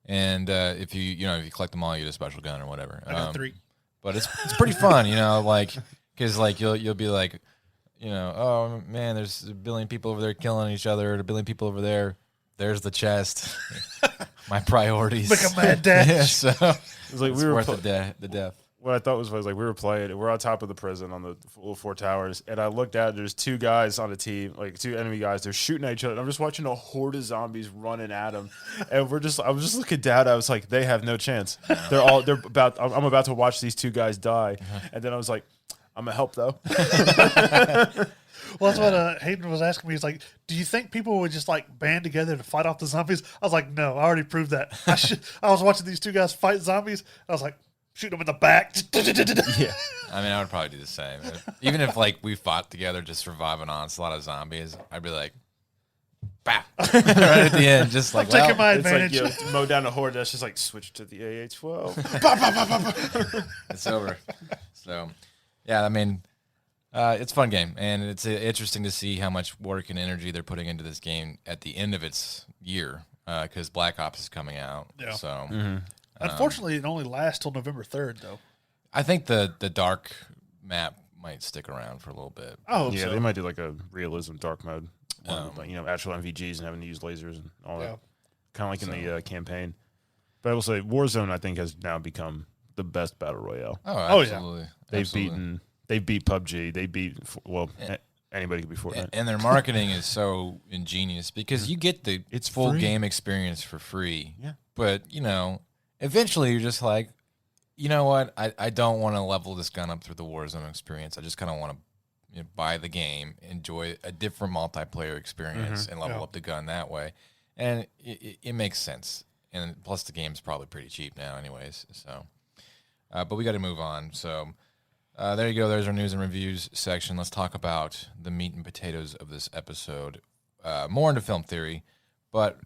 And if you collect them all, you get a special gun or whatever. I got 3. But it's pretty fun, like because like you'll be like, oh man, there's a billion people over there killing each other, a billion people over there. There's the chest. My priorities. Like a mad dash. Yeah, so It's like it's worth the death. What I thought was like we were playing. We're on top of the prison on the little 4 towers, and I looked out. There's 2 guys on a team, like 2 enemy guys. They're shooting at each other. And I'm just watching a horde of zombies running at them, and I was just looking down. I was like, they have no chance. I'm about to watch these 2 guys die, and then I was like, I'm gonna help though. Well, that's what Hayden was asking me. He's like, do you think people would just like band together to fight off the zombies? I was like, no, I already proved that. I was watching these 2 guys fight zombies. I was like, shoot them in the back. Yeah. I mean, I would probably do the same. Even if like we fought together to survive an onslaught of zombies, I'd be like, bah! Right at the end, just like, taking my It's advantage. like mow down a horde. That's just like switch to the AA-12. it's over. So, yeah, I mean, it's a fun game, and it's interesting to see how much work and energy they're putting into this game at the end of its year, because Black Ops is coming out. Yeah. So, Unfortunately, it only lasts till November 3rd, though. I think the dark map might stick around for a little bit. Oh, Yeah, so. they might do like a realism dark mode. Like, actual MVGs and having to use lasers and all that. Kind of like in the campaign. But I will say, Warzone, I think, has now become the best battle royale. Oh, absolutely. They beat PUBG. They beat anybody could be Fortnite. And their marketing is so ingenious because you get the full free. game experience for free. Yeah. But, eventually you're just like, you know what? I don't want to level this gun up through the Warzone experience. I just kind of want to buy the game, enjoy a different multiplayer experience, and level up the gun that way. And it makes sense. And plus the game's probably pretty cheap now anyways. So, but we got to move on. So there you go. There's our news and reviews section. Let's talk about the meat and potatoes of this episode. More into film theory, but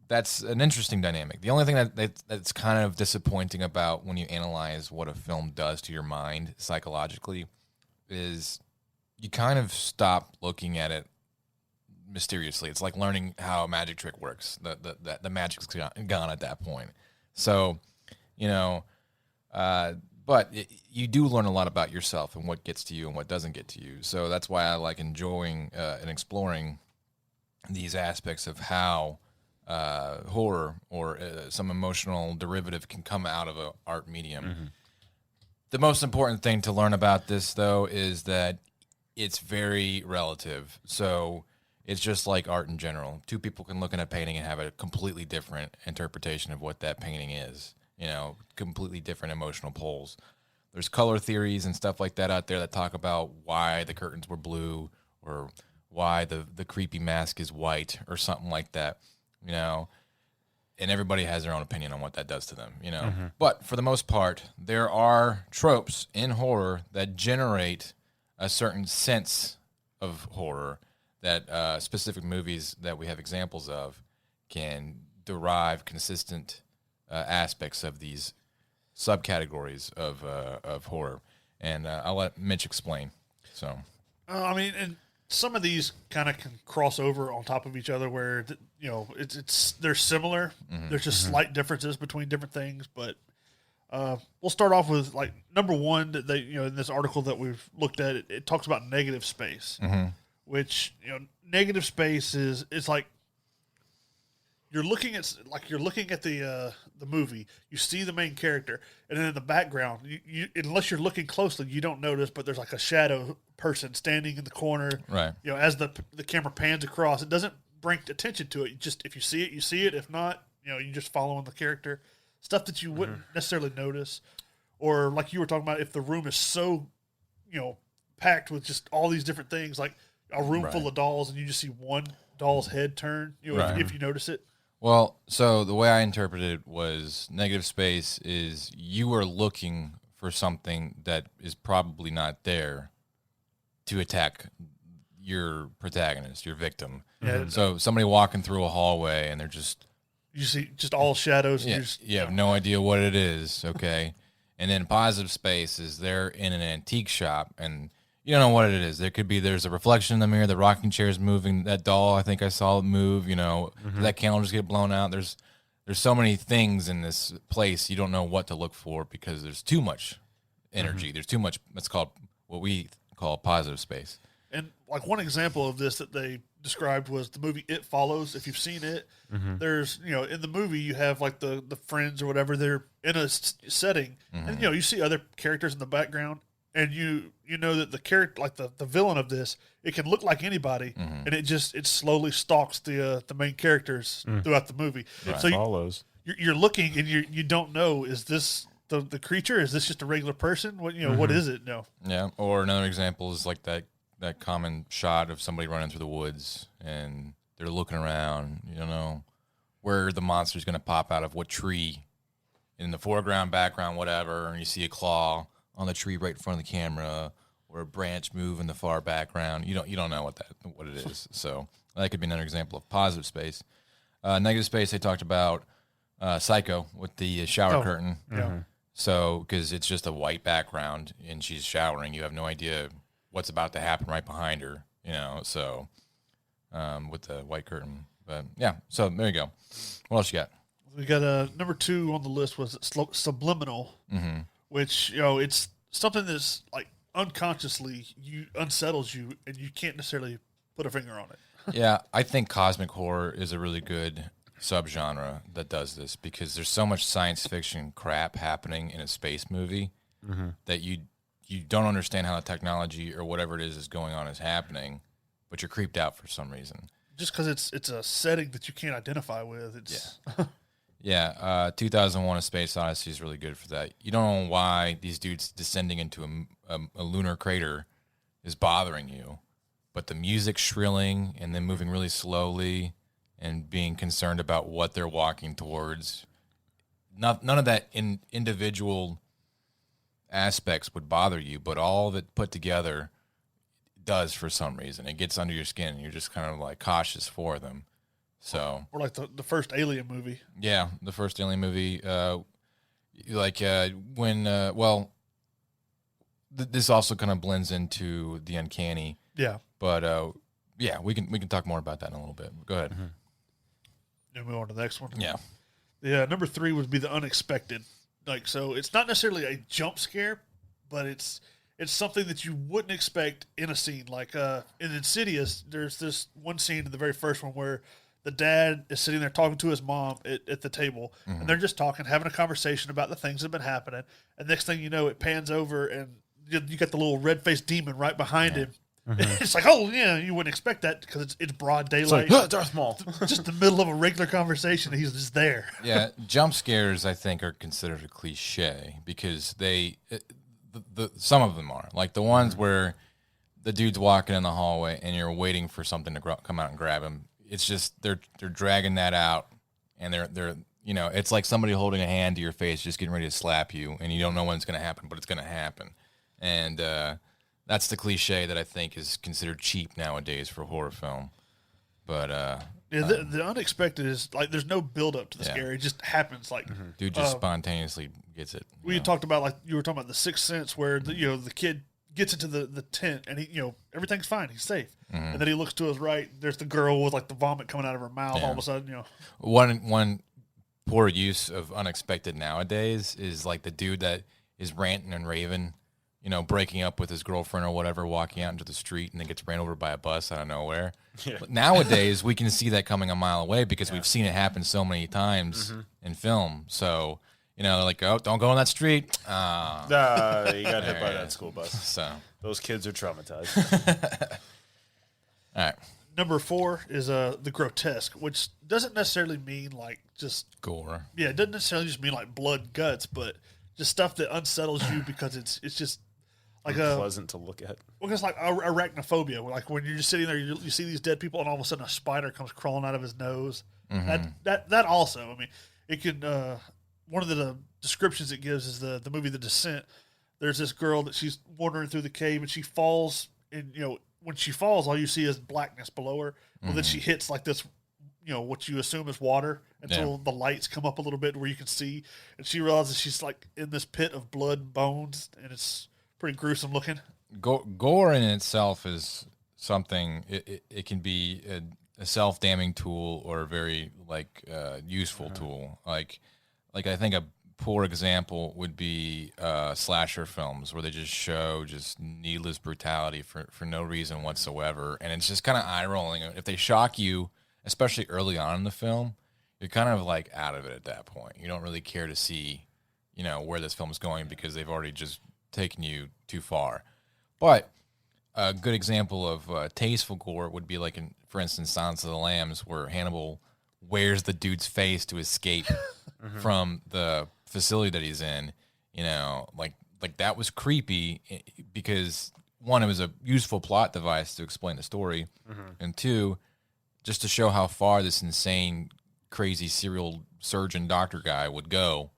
that's an interesting dynamic. The only thing that's kind of disappointing about when you analyze what a film does to your mind psychologically is you kind of stop looking at it mysteriously. It's like learning how a magic trick works. The magic's gone at that point. So, but you do learn a lot about yourself and what gets to you and what doesn't get to you. So that's why I like enjoying and exploring these aspects of how horror or some emotional derivative can come out of an art medium. The most important thing to learn about this, though, is that it's very relative. So it's just like art in general. Two people can look at a painting and have a completely different interpretation of what that painting is. You know, completely different emotional poles. There's color theories and stuff like that out there that talk about why the curtains were blue or why the creepy mask is white or something like that, you know. And everybody has their own opinion on what that does to them, you know. But for the most part, there are tropes in horror that generate a certain sense of horror that specific movies that we have examples of can derive consistent aspects of these subcategories of horror. And I'll let Mitch explain. So, I mean, and some of these kind of can cross over on top of each other where, you know, they're similar. There's just slight differences between different things, but we'll start off with like number one that they, you know, in this article that we've looked at, it talks about negative space, which, you know, negative space it's like you're looking at the movie, you see the main character, and then in the background, you unless you're looking closely, you don't notice, but there's like a shadow person standing in the corner. right. You know, as the camera pans across, it doesn't bring attention to it. You just, if you see it, you see it. If not, you know, you're just following the character. Stuff that you wouldn't necessarily notice, or like you were talking about, if the room is so, you know, packed with just all these different things, like a room full of dolls, and you just see one doll's head turn. You know, if you notice it. Well, so the way I interpreted it was negative space is you are looking for something that is probably not there to attack your protagonist, your victim. Yeah. So somebody walking through a hallway and they're just You see just all shadows. yeah, And you have no idea what it is, okay? And then positive space is they're in an antique shop and you don't know what it is. There's a reflection in the mirror, the rocking chair's moving, that doll, I think I saw it move, you know, that candle just get blown out. There's so many things in this place you don't know what to look for because there's too much energy. There's too much, that's called what we call positive space. And like one example of this that they described was the movie It Follows. If you've seen it, there's, you know, in the movie you have like the friends or whatever, they're in a setting, and you know, you see other characters in the background, and you know that the character, like the villain of this, it can look like anybody, and it slowly stalks the main characters throughout the movie. It So follows. you're looking and you don't know, is this the creature? Is this just a regular person? What, you know, what is it? No. Yeah. Or another example is like that common shot of somebody running through the woods and they're looking around. You don't know where the monster's going to pop out of what tree in the foreground, background, whatever. And you see a claw on the tree right in front of the camera, or a branch move in the far background. You don't know what it is. So that could be another example of positive space. Negative space, they talked about Psycho with the shower curtain. Yeah. So because it's just a white background and she's showering, you have no idea what's about to happen right behind her. You know, so with the white curtain. But yeah, so there you go. What else you got? We got number 2 on the list was subliminal, which, you know, it's something that's like unconsciously unsettles you, and you can't necessarily put a finger on it. Yeah, I think cosmic horror is a really good subgenre that does this because there's so much science fiction crap happening in a space movie that you don't understand how the technology or whatever it is going on is happening, but you're creeped out for some reason. Just because it's a setting that you can't identify with. It's Yeah, 2001: A Space Odyssey is really good for that. You don't know why these dudes descending into a lunar crater is bothering you, but the music shrilling and then moving really slowly and being concerned about what they're walking towards, none of that in individual aspects would bother you, but all of it put together does for some reason. It gets under your skin, and you're just kind of like cautious for them. So, or like the first Alien movie. Yeah, the first Alien movie. This also kind of blends into the uncanny. Yeah, but yeah, we can talk more about that in a little bit. Go ahead. Then move on to the next one. Yeah. Yeah, number 3 would be the unexpected. Like, so it's not necessarily a jump scare, but it's something that you wouldn't expect in a scene. Like in Insidious, there's this one scene in the very first one where the dad is sitting there talking to his mom at the table, and they're just talking, having a conversation about the things that have been happening. And next thing you know, it pans over, and you got the little red-faced demon right behind him, It's like, oh yeah, you wouldn't expect that because it's broad It's like daylight, Darth Maul. just the middle of a regular conversation. He's just there. Yeah, jump scares I think are considered a cliche because some of them are like the ones where the dude's walking in the hallway and you're waiting for something to come out and grab him. It's just they're dragging that out, and they're it's like somebody holding a hand to your face, just getting ready to slap you, and you don't know when it's going to happen, but it's going to happen, and that's the cliche that I think is considered cheap nowadays for horror film. But the unexpected is like there's no build up to the scare; it just happens. Like dude just spontaneously gets it. We talked about, like you were talking about, the Sixth Sense, where the kid gets into the tent and he everything's fine, he's safe, and then he looks to his right. There's the girl with like the vomit coming out of her mouth. All of a sudden, one poor use of unexpected nowadays is like the dude that is ranting and raving, breaking up with his girlfriend or whatever, walking out into the street and then gets ran over by a bus out of nowhere. Yeah. Nowadays, we can see that coming a mile away because we've seen it happen so many times in film. So, they're like, oh, don't go on that street. You got hit by that school bus. So those kids are traumatized. All right. Number 4 is the grotesque, which doesn't necessarily mean like just gore. Yeah, it doesn't necessarily just mean like blood, guts, but just stuff that unsettles you because it's just like pleasant to look at. Well, it's like arachnophobia, where like when you're just sitting there, you see these dead people, and all of a sudden a spider comes crawling out of his nose. That also, I mean, it could. One of the descriptions it gives is the movie The Descent. There's this girl that she's wandering through the cave, and she falls, and when she falls, all you see is blackness below her. Well, then she hits like this, what you assume is water until the lights come up a little bit where you can see, and she realizes she's like in this pit of blood and bones, and it's pretty gruesome looking. Gore in itself is something. It can be a self-damning tool or a very useful tool. Like I think a poor example would be slasher films where they just show just needless brutality for no reason whatsoever, and it's just kind of eye-rolling. If they shock you, especially early on in the film, you're kind of like out of it at that point. You don't really care to see, where this film's going because they've already just taken you too far. But a good example of tasteful gore would be like for instance, Silence of the Lambs, where Hannibal wears the dude's face to escape from the facility that he's in. Like that was creepy because one, it was a useful plot device to explain the story, and two, just to show how far this insane, crazy serial surgeon doctor guy would go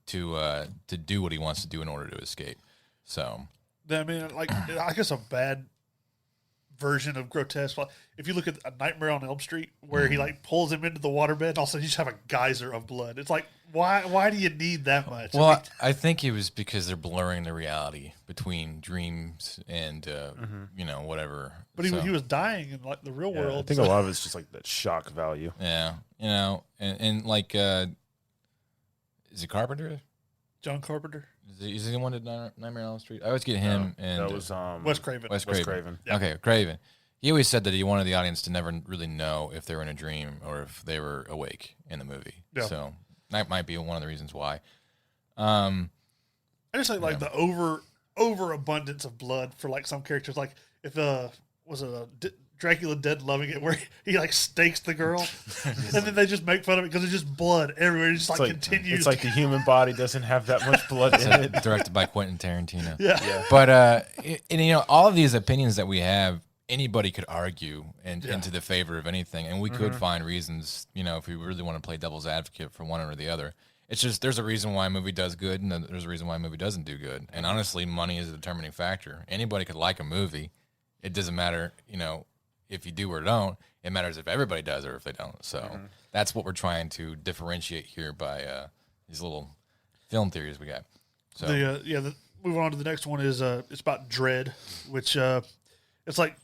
to do what he wants to do in order to escape. So, I mean, I guess a bad version of grotesque. If you look at A Nightmare on Elm Street, where he pulls him into the waterbed, and all of a sudden you just have a geyser of blood. It's like, why do you need that much? Well, I think it was because they're blurring the reality between dreams and whatever. But he was dying in the real world. I think a lot of it's just like that shock value. Yeah, and is it Carpenter? John Carpenter. Is he the one that Nightmare on Elm Street? I always get him and that was Wes Craven. Wes Craven. Yeah. Okay, Craven. He always said that he wanted the audience to never really know if they were in a dream or if they were awake in the movie. Yeah. So that might be one of the reasons why. I just like the overabundance of blood for some characters. Like if was a Dracula Dead Loving It, where he stakes the girl, and then they just make fun of it because there's just blood everywhere. It just continues. It's like the human body doesn't have that much blood in it. Directed by Quentin Tarantino. Yeah. But all of these opinions that we have, anybody could argue into the favor of anything, and we could find reasons. If we really want to play devil's advocate for one or the other. It's just there's a reason why a movie does good, and there's a reason why a movie doesn't do good. And honestly, money is a determining factor. Anybody could like a movie. It doesn't matter, if you do or don't. It matters if everybody does or if they don't. So that's what we're trying to differentiate here by these little film theories we got. So moving on to the next one is it's about dread, which it's like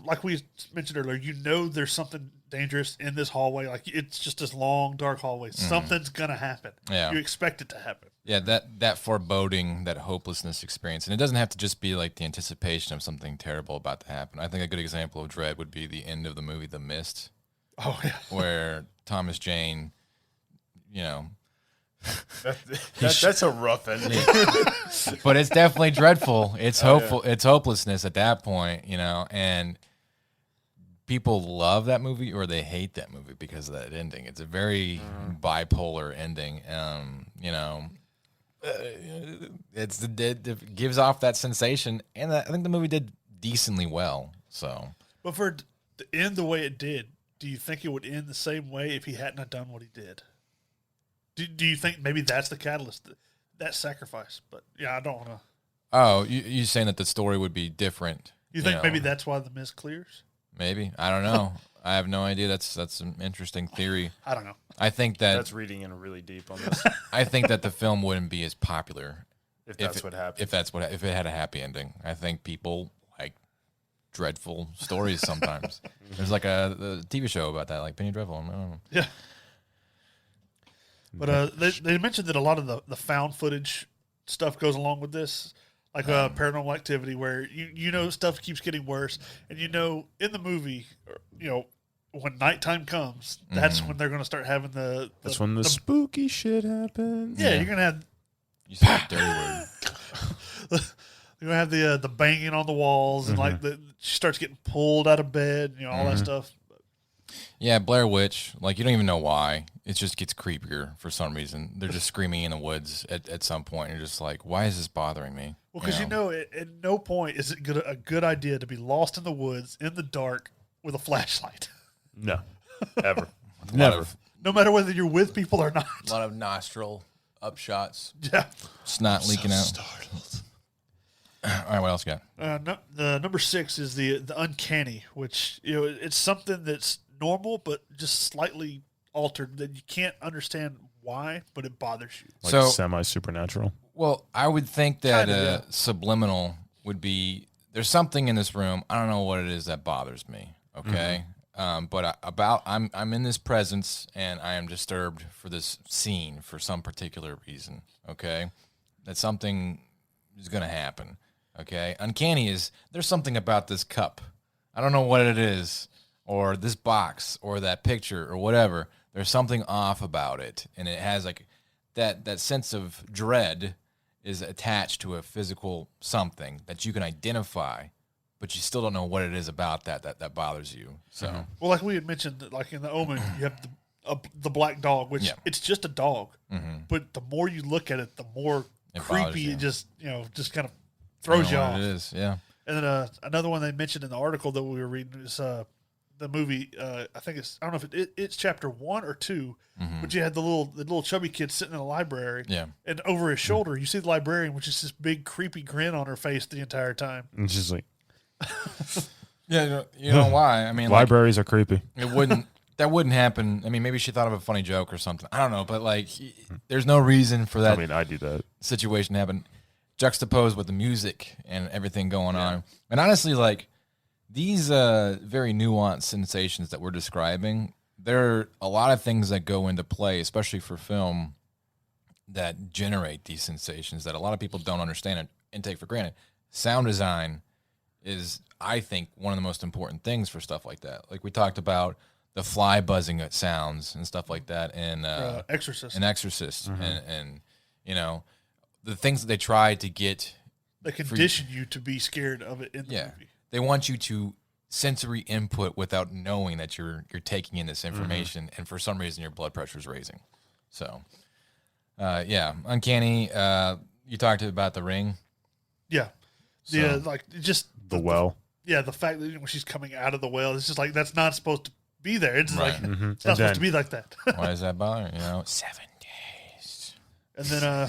like we mentioned earlier, there's something dangerous in this hallway. Like it's just this long dark hallway. Something's gonna happen. Yeah. You expect it to happen. Yeah, that foreboding, that hopelessness experience. And it doesn't have to just be like the anticipation of something terrible about to happen. I think a good example of dread would be the end of the movie The Mist. Oh, yeah. Where Thomas Jane, That's a rough ending. But it's definitely dreadful. It's hopeful. Yeah. It's hopelessness at that point, you know, and people love that movie or they hate that movie because of that ending. It's a very bipolar ending. You know, it gives off that sensation, and I think the movie did decently well. So, but for it to end the way it did, do you think it would end the same way if he hadn't have done what he did? Do you think maybe that's the catalyst, that sacrifice? But yeah, I don't want to. Oh, you saying that the story would be different? You think maybe that's why the mist clears? Maybe, I don't know. I have no idea. That's an interesting theory. I don't know. I think that's reading in really deep on this. I think that the film wouldn't be as popular if that's what happened. If it had a happy ending. I think people like dreadful stories sometimes. There's like a TV show about that, like Penny Dreadful. I don't know. Yeah. But they mentioned that a lot of the found footage stuff goes along with this, like Paranormal Activity, where you know stuff keeps getting worse, and you know in the movie, you know, when nighttime comes, that's when they're going to start having that's when the spooky shit happens. Yeah, you're going to have. You said a dirty word. You're going to have the banging on the walls, and like she starts getting pulled out of bed, you know, all that stuff. Yeah, Blair Witch, like you don't even know why. It just gets creepier for some reason. They're just screaming in the woods at some point. And you're just like, why is this bothering me? Well, because you know, at no point is it a good idea to be lost in the woods in the dark with a flashlight. No, ever. Never. No matter whether you're with people or not. A lot of nostril upshots. Yeah. Snot leaking out. Startled. All right, what else you got? The number 6 is the uncanny, which, you know, it's something that's normal but just slightly altered that you can't understand why, but it bothers you. Like so semi-supernatural. Well, I would think that Kinda, subliminal would be there's something in this room. I don't know what it is that bothers me. Okay, but I'm in this presence and I am disturbed for this scene for some particular reason. Okay, that something is going to happen. Okay, uncanny is there's something about this cup. I don't know what it is, or this box, or that picture, or whatever. There's something off about it, and it has like that sense of dread is attached to a physical something that you can identify, but you still don't know what it is about that bothers you. So, well, like we had mentioned, like in The Omen, you have the black dog, which it's just a dog, but the more you look at it, the more creepy it just kind of throws you off. It is, yeah. And then another one they mentioned in the article that we were reading is the movie. I think I don't know if it's chapter 1 or 2, but you had the little chubby kid sitting in the library, and over his shoulder you see the librarian, which is this big creepy grin on her face the entire time. And she's like, yeah, you know why? I mean, libraries are creepy. That wouldn't happen. I mean, maybe she thought of a funny joke or something. I don't know, but like, there's no reason for that. I mean, I do that situation to happen. Juxtaposed with the music and everything going on, and honestly, like these very nuanced sensations that we're describing, there are a lot of things that go into play, especially for film, that generate these sensations that a lot of people don't understand and take for granted. Sound design is, I think, one of the most important things for stuff like that. Like we talked about the fly buzzing at sounds and stuff like that in Exorcist. And you know, the things that they try to get. They condition you to be scared of it in the movie. They want you to sensory input without knowing that you're taking in this information, and for some reason your blood pressure is raising. So, uncanny. You talked about The Ring. Yeah. So, yeah, like just the well. Yeah, the fact that when she's coming out of the well, it's just like that's not supposed to be there. It's like it's not supposed to be like that. Why is that bothering you? Know, 7 days. And then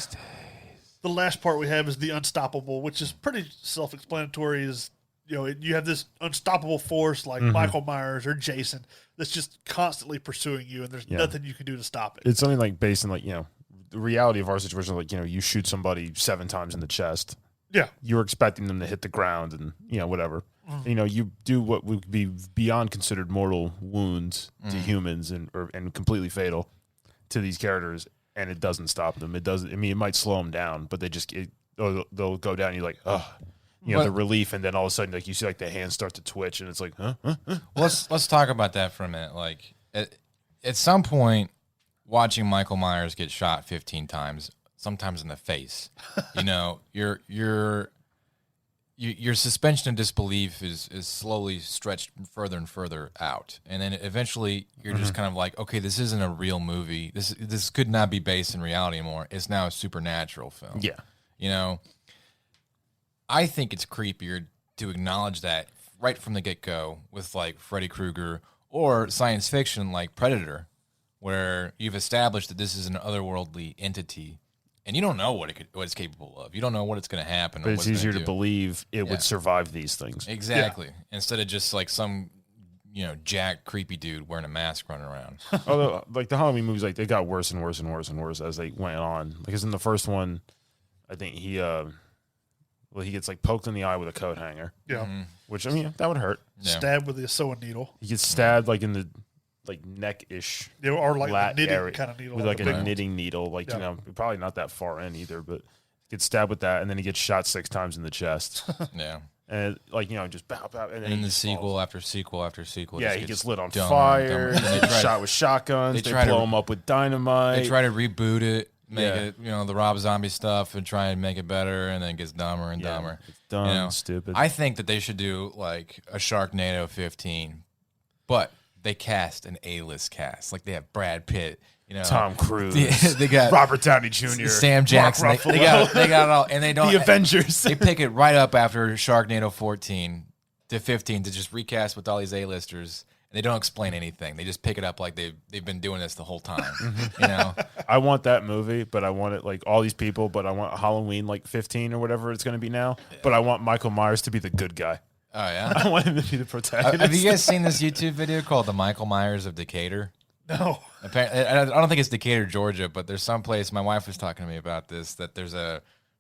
the last part we have is the unstoppable, which is pretty self-explanatory. Is you have this unstoppable force like Michael Myers or Jason that's just constantly pursuing you, and there's nothing you can do to stop it. It's something like based on the reality of our situation. Like you shoot somebody 7 times in the chest. Yeah, you're expecting them to hit the ground and whatever. You do what would be beyond considered mortal wounds to humans and completely fatal to these characters. And it doesn't stop them. It doesn't. I mean, it might slow them down, but they'll go down. And you're like, the relief, and then all of a sudden, like you see, like the hands start to twitch, and it's like, huh? Let's talk about that for a minute. Like, at some point, watching Michael Myers get shot 15 times, sometimes in the face. You know, your suspension of disbelief is slowly stretched further and further out, and then eventually you're just kind of like, okay, this isn't a real movie. This could not be based in reality anymore. It's now a supernatural film. Yeah. You know, I think it's creepier to acknowledge that right from the get-go with like Freddy Krueger or science fiction like Predator, where you've established that this is an otherworldly entity. And you don't know what it's capable of. You don't know what it's going to happen. But it's easier to believe it would survive these things. Exactly. Yeah. Instead of just like some, jack creepy dude wearing a mask running around. Although, like the Halloween movies, like they got worse and worse and worse and worse as they went on. Because in the first one, I think he gets like poked in the eye with a coat hanger. Yeah. Which, I mean, that would hurt. Yeah. Stabbed with a sewing needle. He gets stabbed like in the neck-ish. Or like a knitting area, kind of needle. with like a knitting needle. Like, probably not that far in either, but gets stabbed with that, and then he gets shot 6 times in the chest. Yeah. And just bow, bow. And then the sequel after sequel after sequel. Yeah, he gets lit on fire. And they shot with shotguns. They blow him up with dynamite. They try to reboot it, make it, the Rob Zombie stuff, and try and make it better, and then it gets dumber and dumber. It's dumb, stupid. I think that they should do like a Sharknado 15, but they cast an A-list cast. Like they have Brad Pitt, Tom Cruise. They got Robert Downey Jr., Sam Jackson. They got it all, and they don't. The Avengers. They pick it right up after Sharknado 14 to 15 to just recast with all these A-listers, and they don't explain anything. They just pick it up like they've been doing this the whole time. I want that movie, but I want it like all these people, but I want Halloween like 15 or whatever it's going to be now. But I want Michael Myers to be the good guy. Oh yeah, I want him to be the protagonist. Have you guys seen this YouTube video called "The Michael Myers of Decatur"? No. Apparently, I don't think it's Decatur, Georgia, but there's some place. My wife was talking to me about this. That there's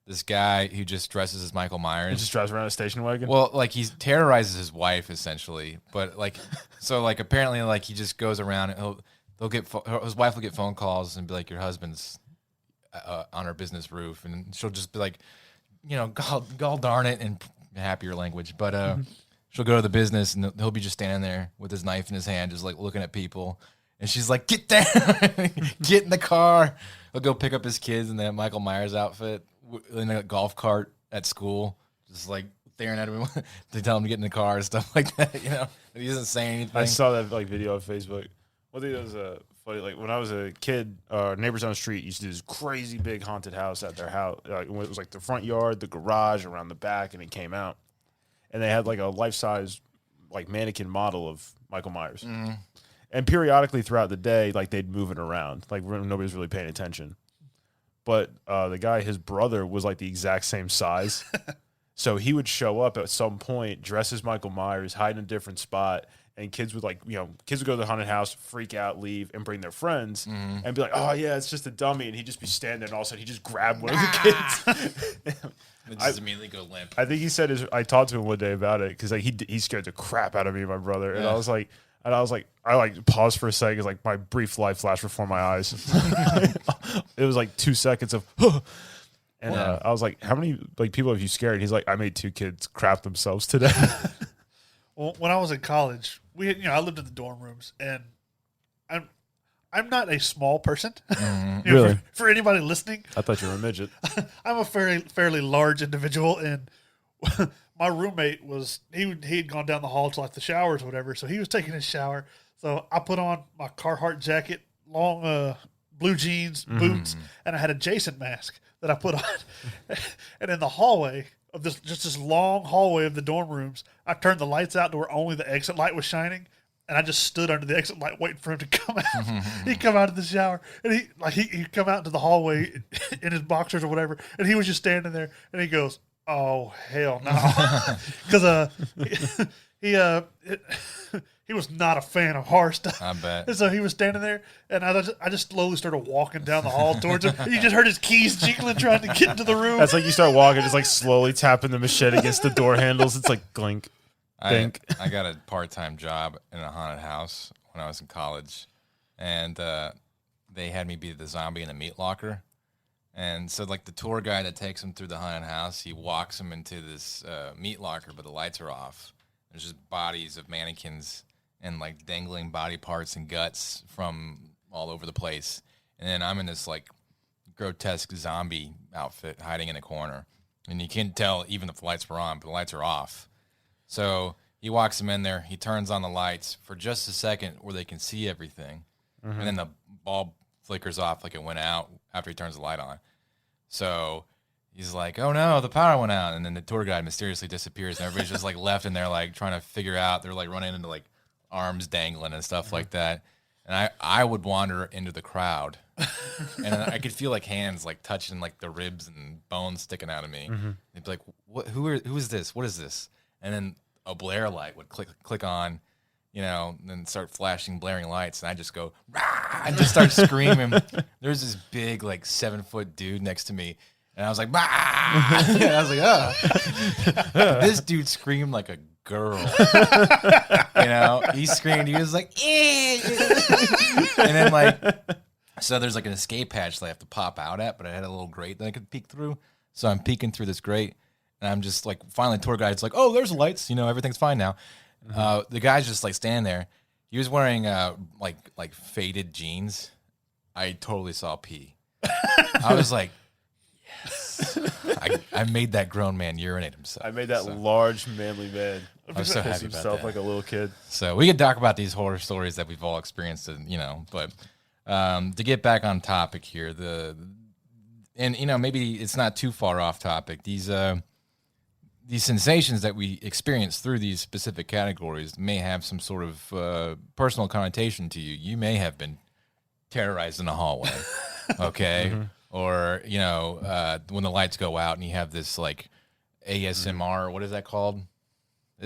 this guy who just dresses as Michael Myers. He just drives around a station wagon. Well, like he terrorizes his wife essentially, but like so like apparently like he just goes around and his wife will get phone calls and be like, your husband's on her business roof, and she'll just be like, gall darn it, and happier language, but she'll go to the business and he'll be just standing there with his knife in his hand, just like looking at people, and she's like, get down, get in the car. He'll go pick up his kids in that Michael Myers outfit in a golf cart at school, just like staring at everyone to tell him to get in the car and stuff like that. He doesn't say anything. I saw that like video on Facebook. One thing that was funny, like when I was a kid, neighbors down the street used to do this crazy big haunted house at their house. It was like the front yard, the garage, around the back, and it came out. And they had like a life-size like mannequin model of Michael Myers. Mm. And periodically throughout the day, like they'd move it around. Like nobody was really paying attention. But the guy, his brother, was like the exact same size. So he would show up at some point, dress as Michael Myers, hide in a different spot. And kids would kids would go to the haunted house, freak out, leave, and bring their friends, and be like, "Oh yeah, it's just a dummy." And he'd just be standing there, and all of a sudden he'd just grab one of the kids. And just immediately go limp. I think he said I talked to him one day about it because like he scared the crap out of me and my brother, and I was like, I paused for a second, because like my brief life flashed before my eyes. It was like 2 seconds of. And I was like, "How many people have you scared?" He's like, "I made 2 kids crap themselves today." Well, when I was in college, I lived in the dorm rooms, and I'm not a small person. Really? For anybody listening, I thought you were a midget. I'm a fairly large individual, and my roommate he had gone down the hall to like the showers or whatever, so he was taking his shower. So I put on my Carhartt jacket, long blue jeans, boots, and I had a Jason mask that I put on. And in the hallway of this long hallway of the dorm rooms, I turned the lights out to where only the exit light was shining, and I just stood under the exit light waiting for him to come out. He'd come out of the shower, and he'd come out into the hallway in his boxers or whatever, and he was just standing there, and he goes, "Oh hell no," because he was not a fan of horror stuff. I bet. And so he was standing there, and I just slowly started walking down the hall towards him. And you just heard his keys jingling trying to get into the room. That's like you start walking, just like slowly tapping the machete against the door handles. It's like glink, glink. I got a part-time job in a haunted house when I was in college, and they had me be the zombie in the meat locker. And so, like, the tour guide that takes him through the haunted house, he walks him into this meat locker, but the lights are off. There's just bodies of mannequins and, like, dangling body parts and guts from all over the place. and then I'm in this like grotesque zombie outfit hiding in a corner, and you can't tell even if the lights were on, but the lights are off. So he walks them in there. He turns on the lights for just a second where they can see everything, and then the bulb flickers off like it went out after he turns the light on. So he's like, "Oh no, the power went out," and then the tour guide mysteriously disappears, and everybody's just like left in there like trying to figure out. They're like running into like arms dangling and stuff like that. And I would wander into the crowd, and I could feel like hands like touching like the ribs and bones sticking out of me. They'd be like, "What? Who is this? What is this?" And then a blare light would click on, you know, and then start flashing blaring lights, and I just go, "Rah!" and just start screaming. There's this big like 7-foot dude next to me, and I was like, "Bah!" and I was like, "Oh." This dude screamed like a girl. You know, he screamed. He was like, "Eh!" And then like, so there's like an escape hatch that I have to pop out at, but I had a little grate that I could peek through. So I'm peeking through this grate, and I'm just like, finally, tour guide's like, "Oh, there's lights. You know, everything's fine now." The guy's just like standing there. He was wearing like faded jeans. I totally saw pee. I was like, yes, I made that grown man urinate himself. I made that large manly man. I'm so happy about himself that. like a little kid. So we could talk about these horror stories that we've all experienced, and you know. But to get back on topic here, and you know, maybe it's not too far off topic. These sensations that we experience through these specific categories may have some sort of personal connotation to you. You may have been terrorized in a hallway, okay, or you know, when the lights go out and you have this like ASMR. What is that called?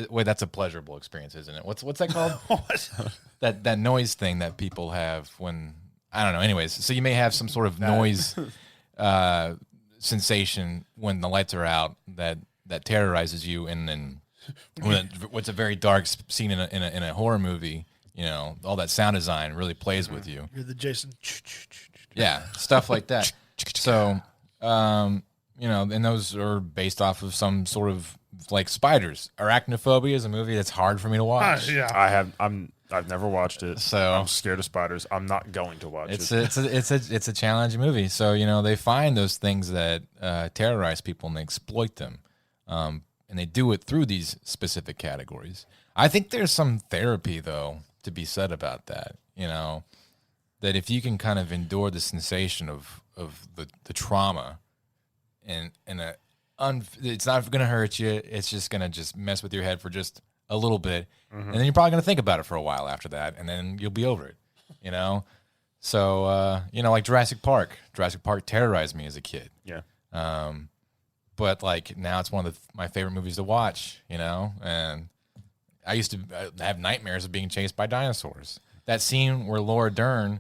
Wait, that's a pleasurable experience, isn't it? What's that called? that noise thing that people have when I don't know. Anyways, so you may have some sort of noise sensation when the lights are out that terrorizes you, and then what's a very dark scene in a horror movie. You know, all that sound design really plays with you. You're the Jason. Yeah, stuff like that. So, you know, and those are based off of some sort of like spiders. Arachnophobia is a movie that's hard for me to watch. Yeah. I've never watched it. So I'm scared of spiders. I'm not going to watch it. It's a challenging movie. So, you know, they find those things that terrorize people and they exploit them. And they do it through these specific categories. I think there's some therapy, though, to be said about that. You know, that if you can kind of endure the sensation of the trauma and it's not going to hurt you. It's just going to just mess with your head for just a little bit. And then you're probably going to think about it for a while after that, and then you'll be over it, you know? So, you know, like Jurassic Park. Jurassic Park terrorized me as a kid. Yeah. But, like, now it's one of my favorite movies to watch, you know? And I used to have nightmares of being chased by dinosaurs. That scene where Laura Dern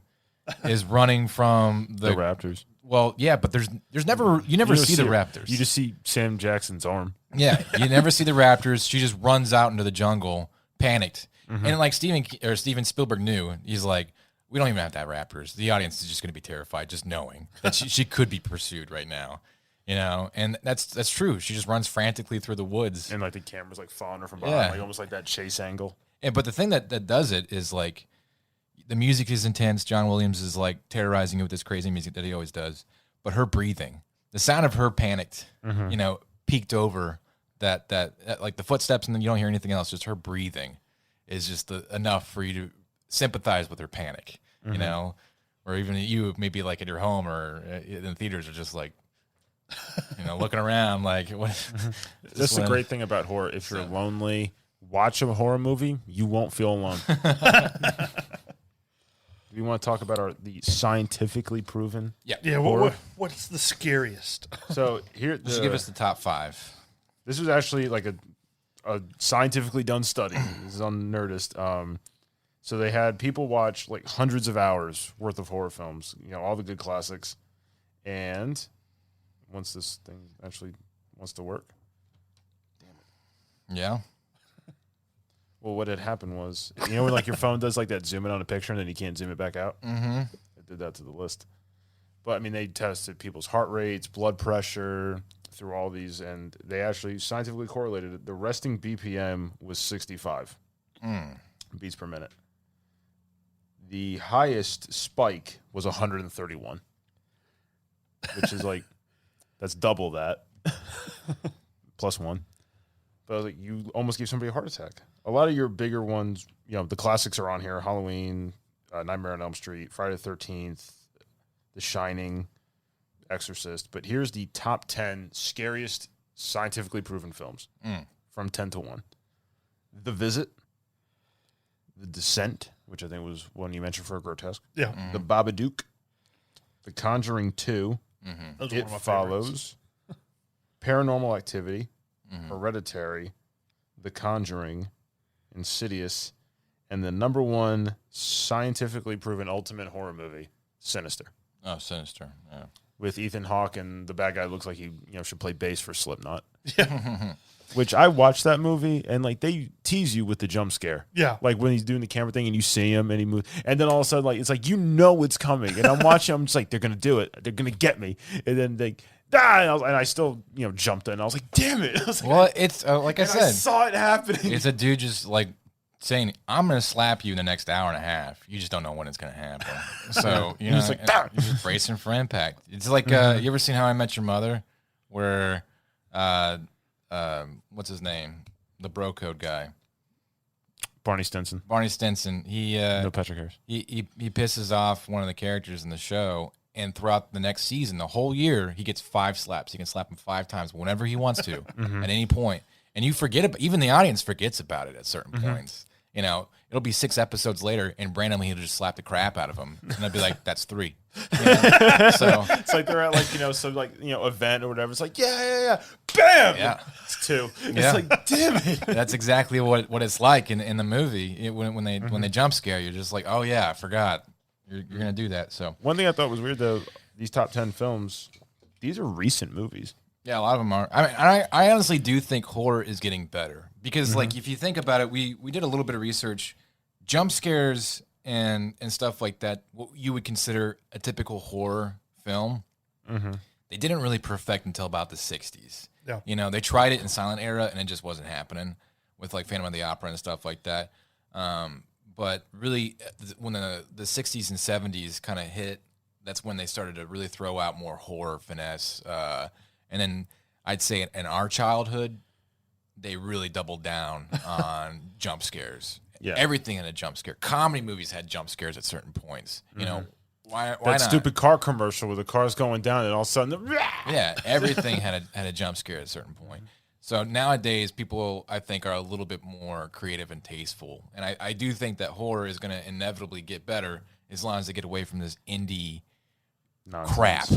is running from The raptors. Well, yeah, but there's never you never see the raptors. You just see Sam Jackson's arm. Yeah, you never see the raptors. She just runs out into the jungle, panicked. And like Steven Spielberg knew, he's like, we don't even have to have raptors. The audience is just going to be terrified just knowing that she could be pursued right now, you know. And that's true. She just runs frantically through the woods, And like the camera's like following her from behind, like almost like that chase angle. But the thing that does it is like the music is intense. John Williams is like terrorizing you with this crazy music that he always does. But her breathing, the sound of her panicked, you know, peeked over that like the footsteps, and then you don't hear anything else. Just her breathing is just enough for you to sympathize with her panic, you know, or even you maybe like at your home or in the theaters are just like, you know, looking around like what. That's the great thing about horror. If you're lonely, watch a horror movie, you won't feel alone. We want to talk about the scientifically proven. Yeah. What's the scariest? So here, Just give us the top 5. This was actually like a scientifically done study. This is on Nerdist. So they had people watch like hundreds of hours worth of horror films, you know, all the good classics. And once this thing actually wants to work. Yeah. Well, what had happened was, you know, when like your phone does like that zoom in on a picture and then you can't zoom it back out? It did that to the list. But I mean, they tested people's heart rates, blood pressure through all these, and they actually scientifically correlated it. The resting BPM was 65 beats per minute. The highest spike was 131, which is like, that's double that, plus one. But I was like, you almost gave somebody a heart attack. A lot of your bigger ones, the classics are on here: Halloween, Nightmare on Elm Street, Friday the 13th, The Shining, Exorcist. But here's the top 10 scariest scientifically proven films from 10 to 1. The Visit, The Descent, which I think was one you mentioned for a grotesque. Yeah. The Babadook, The Conjuring 2, Those are It one of my Follows, Paranormal Activity, Hereditary, The Conjuring, Insidious, and the number one scientifically proven ultimate horror movie, Sinister. Oh, Sinister. Yeah. With Ethan Hawke, and the bad guy looks like he should play bass for Slipknot. Yeah. Which I watched that movie, and like they tease you with the jump scare. Yeah. Like when he's doing the camera thing and you see him and he moves, and then all of a sudden, like it's like it's coming, and I'm watching. I'm just like, they're gonna do it. They're gonna get me, and then they. And I still, jumped in. I was like, "Damn it!" I was like, Well, it's like I said, I saw it happening. it's a dude just like saying, "I'm going to slap you in the next hour and a half." You just don't know when it's going to happen. So you're just like, you're just bracing for impact. It's like you ever seen How I Met Your Mother, where what's his name, the bro code guy, Barney Stinson. Barney Stinson. He No Patrick Harris. he pisses off one of the characters in the show. And throughout the next season, the whole year, he gets 5 slaps. He can slap him 5 times whenever he wants to, at any point. And you forget about, even the audience forgets about it at certain points. It'll be 6 episodes later, and randomly he'll just slap the crap out of him, and I'll be like, "That's 3." So It's like they're at some event or whatever. It's like yeah, bam, yeah, it's 2. Yeah. It's like, damn it. that's exactly what it's like in the movie. When they jump scare, you're just like, "Oh yeah, I forgot." You're gonna do that. So One thing I thought was weird though, these top 10 films, these are recent movies. yeah, a lot of them are. I mean, I honestly do think horror is getting better because, like, if you think about it, we did a little bit of research. Jump scares and stuff like that, what you would consider a typical horror film, they didn't really perfect until about the 60s. Yeah. They tried it in silent era, and it just wasn't happening with, like, Phantom of the Opera and stuff like that. But really, when the 60s and 70s kind of hit, that's when they started to really throw out more horror finesse. And then I'd say in our childhood, they really doubled down on jump scares. Yeah. Everything had a jump scare. Comedy movies had jump scares at certain points. Why That not? stupid car commercial where the car's going down and all of a sudden, Yeah, everything had a jump scare at a certain point. So nowadays, people, I think, are a little bit more creative and tasteful. And I do think that horror is going to inevitably get better as long as they get away from this indie crap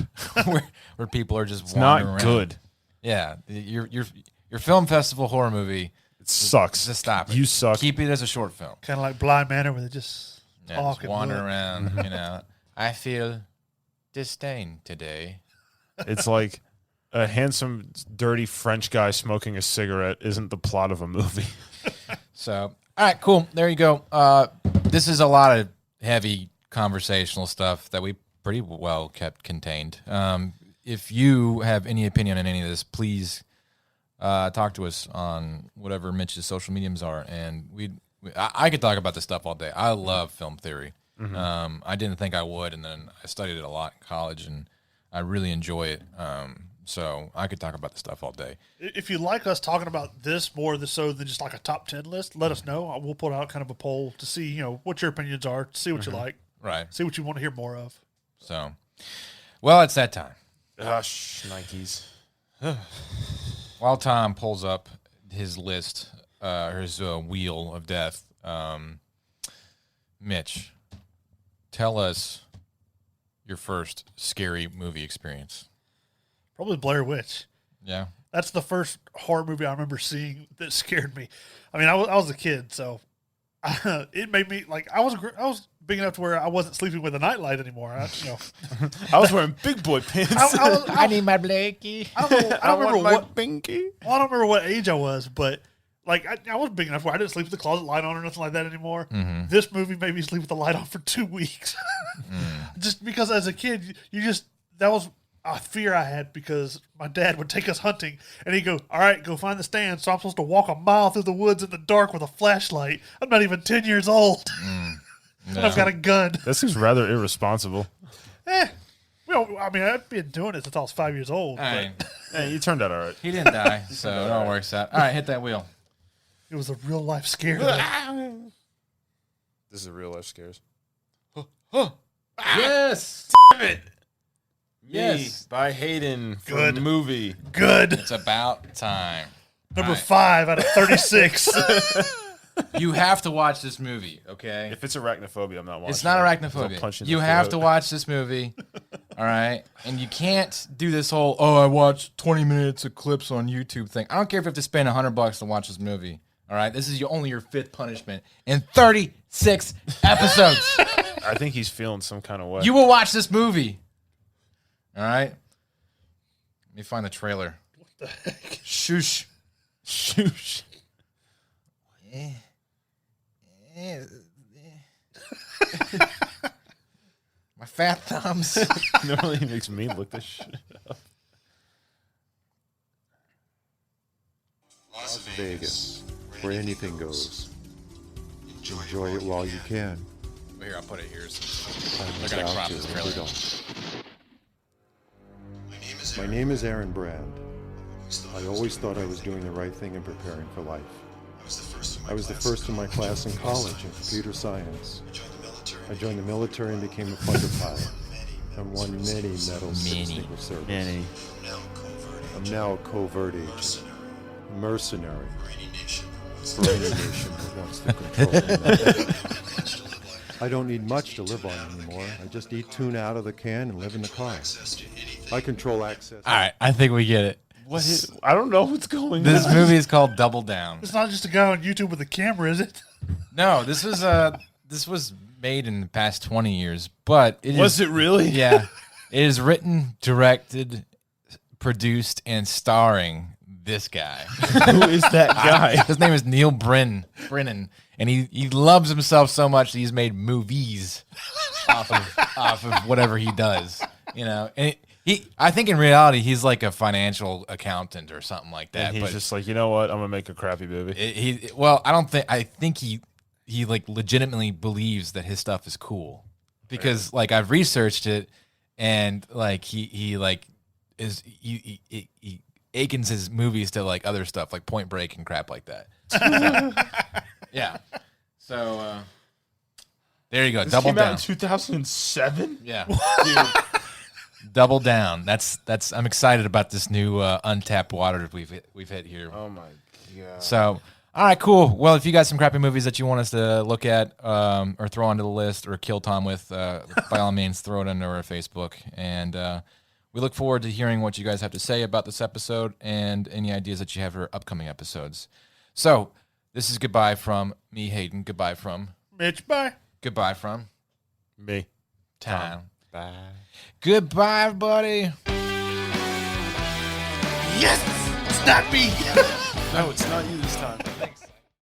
where people are just wandering around. not good. Yeah, your film festival horror movie, It sucks. just stop it. You suck. Keep it as a short film. Kind of like Bly Manor, where they just talk Just and wander look. around, I feel disdain today. It's like a handsome, dirty French guy smoking a cigarette isn't the plot of a movie. So, all right, cool. There you go. This is a lot of heavy conversational stuff that we pretty well kept contained. If you have any opinion on any of this, please talk to us on whatever Mitch's social mediums are. And I could talk about this stuff all day. I love film theory. I didn't think I would, and then I studied it a lot in college, and I really enjoy it. So I could talk about this stuff all day. If you like us talking about this more so than just like a top 10 list, let us know. We'll put out kind of a poll to see, what your opinions are, see what you like, Right. see what you want to hear more of. So, well, it's that time. Nikes. While Tom pulls up his list, his wheel of death, Mitch, tell us your first scary movie experience. Probably Blair Witch. Yeah. That's the first horror movie I remember seeing that scared me. I mean, I was a kid, so it made me like I was big enough to where I wasn't sleeping with a nightlight anymore. I was wearing big boy pants. I need my Blakey. I don't remember what binky. Well, I don't remember what age I was, but like I was big enough where I didn't sleep with the closet light on or nothing like that anymore. This movie made me sleep with the light on for 2 weeks, just because as a kid that was a fear I had because my dad would take us hunting and he'd go, "All right, go find the stand." So I'm supposed to walk a mile through the woods in the dark with a flashlight. I'm not even 10 years old. And I've got a gun. That seems rather irresponsible. Well, I mean, I've been doing it since I was 5 years old. All right. Hey, you turned out all right. He didn't die, so it all works out. All right, hit that wheel. It was a real life scare. This is real life scares. Yes. Yes, by Hayden for Good. movie. Good. It's about time. Number All right. 5 out of 36. You have to watch this movie, okay? If it's arachnophobia, I'm not watching. It's not I'll arachnophobia. punch You in the have throat. to watch this movie, all right? And you can't do this whole, I watched 20 minutes of clips on YouTube thing. I don't care if you have to spend $100 to watch this movie, all right? This is only your 5th punishment in 36 episodes. I think he's feeling some kind of way. You will watch this movie, all right? Let me find the trailer. What the heck? Shoosh. Shoosh. My fat thumbs. Normally he makes me look this shit up. Las Vegas, where anything goes. Enjoy it while you can. Here, I'll put it here. Find They're gonna out crop you're this trailer. underdog. My name is Aaron Brand. I always thought I was doing the right thing and preparing for life. I was the first in my class in college in computer science. I joined the military and became a fighter pilot and won many medals for distinguished service. I'm now a covert agent, mercenary for any nation that wants to control me. I don't need much to live on anymore. I just eat tuna out of the can and live in the car. I control access. All right, I think we get it. What is, I don't know what's going This on. movie is called Double Down. It's not just a guy on YouTube with a camera, is it? No, this was made in the past 20 years, but Was it really? Yeah. It is written, directed, produced, and starring this guy. Who is that guy? His name is Neil Brennan, and he loves himself so much that he's made movies off of whatever he does. You know, and I think in reality he's like a financial accountant or something like that. And he's but just like, you know what? I'm gonna make a crappy movie. I think he like legitimately believes that his stuff is cool because like I've researched it and like he akins his movies to like other stuff like Point Break and crap like that. Yeah. So there you go. This Double came down. out in 2007. Yeah. Dude. Double down. That's I'm excited about this new untapped water we've hit here. Oh my god. So, all right, cool. Well, if you got some crappy movies that you want us to look at or throw onto the list or kill Tom with, by all means, throw it onto our Facebook. And we look forward to hearing what you guys have to say about this episode and any ideas that you have for upcoming episodes. So, this is goodbye from me, Hayden. Goodbye from Mitch, bye. Goodbye from Me. Tom. Bye. Goodbye, everybody. Yes! It's not me! No, it's not you this time.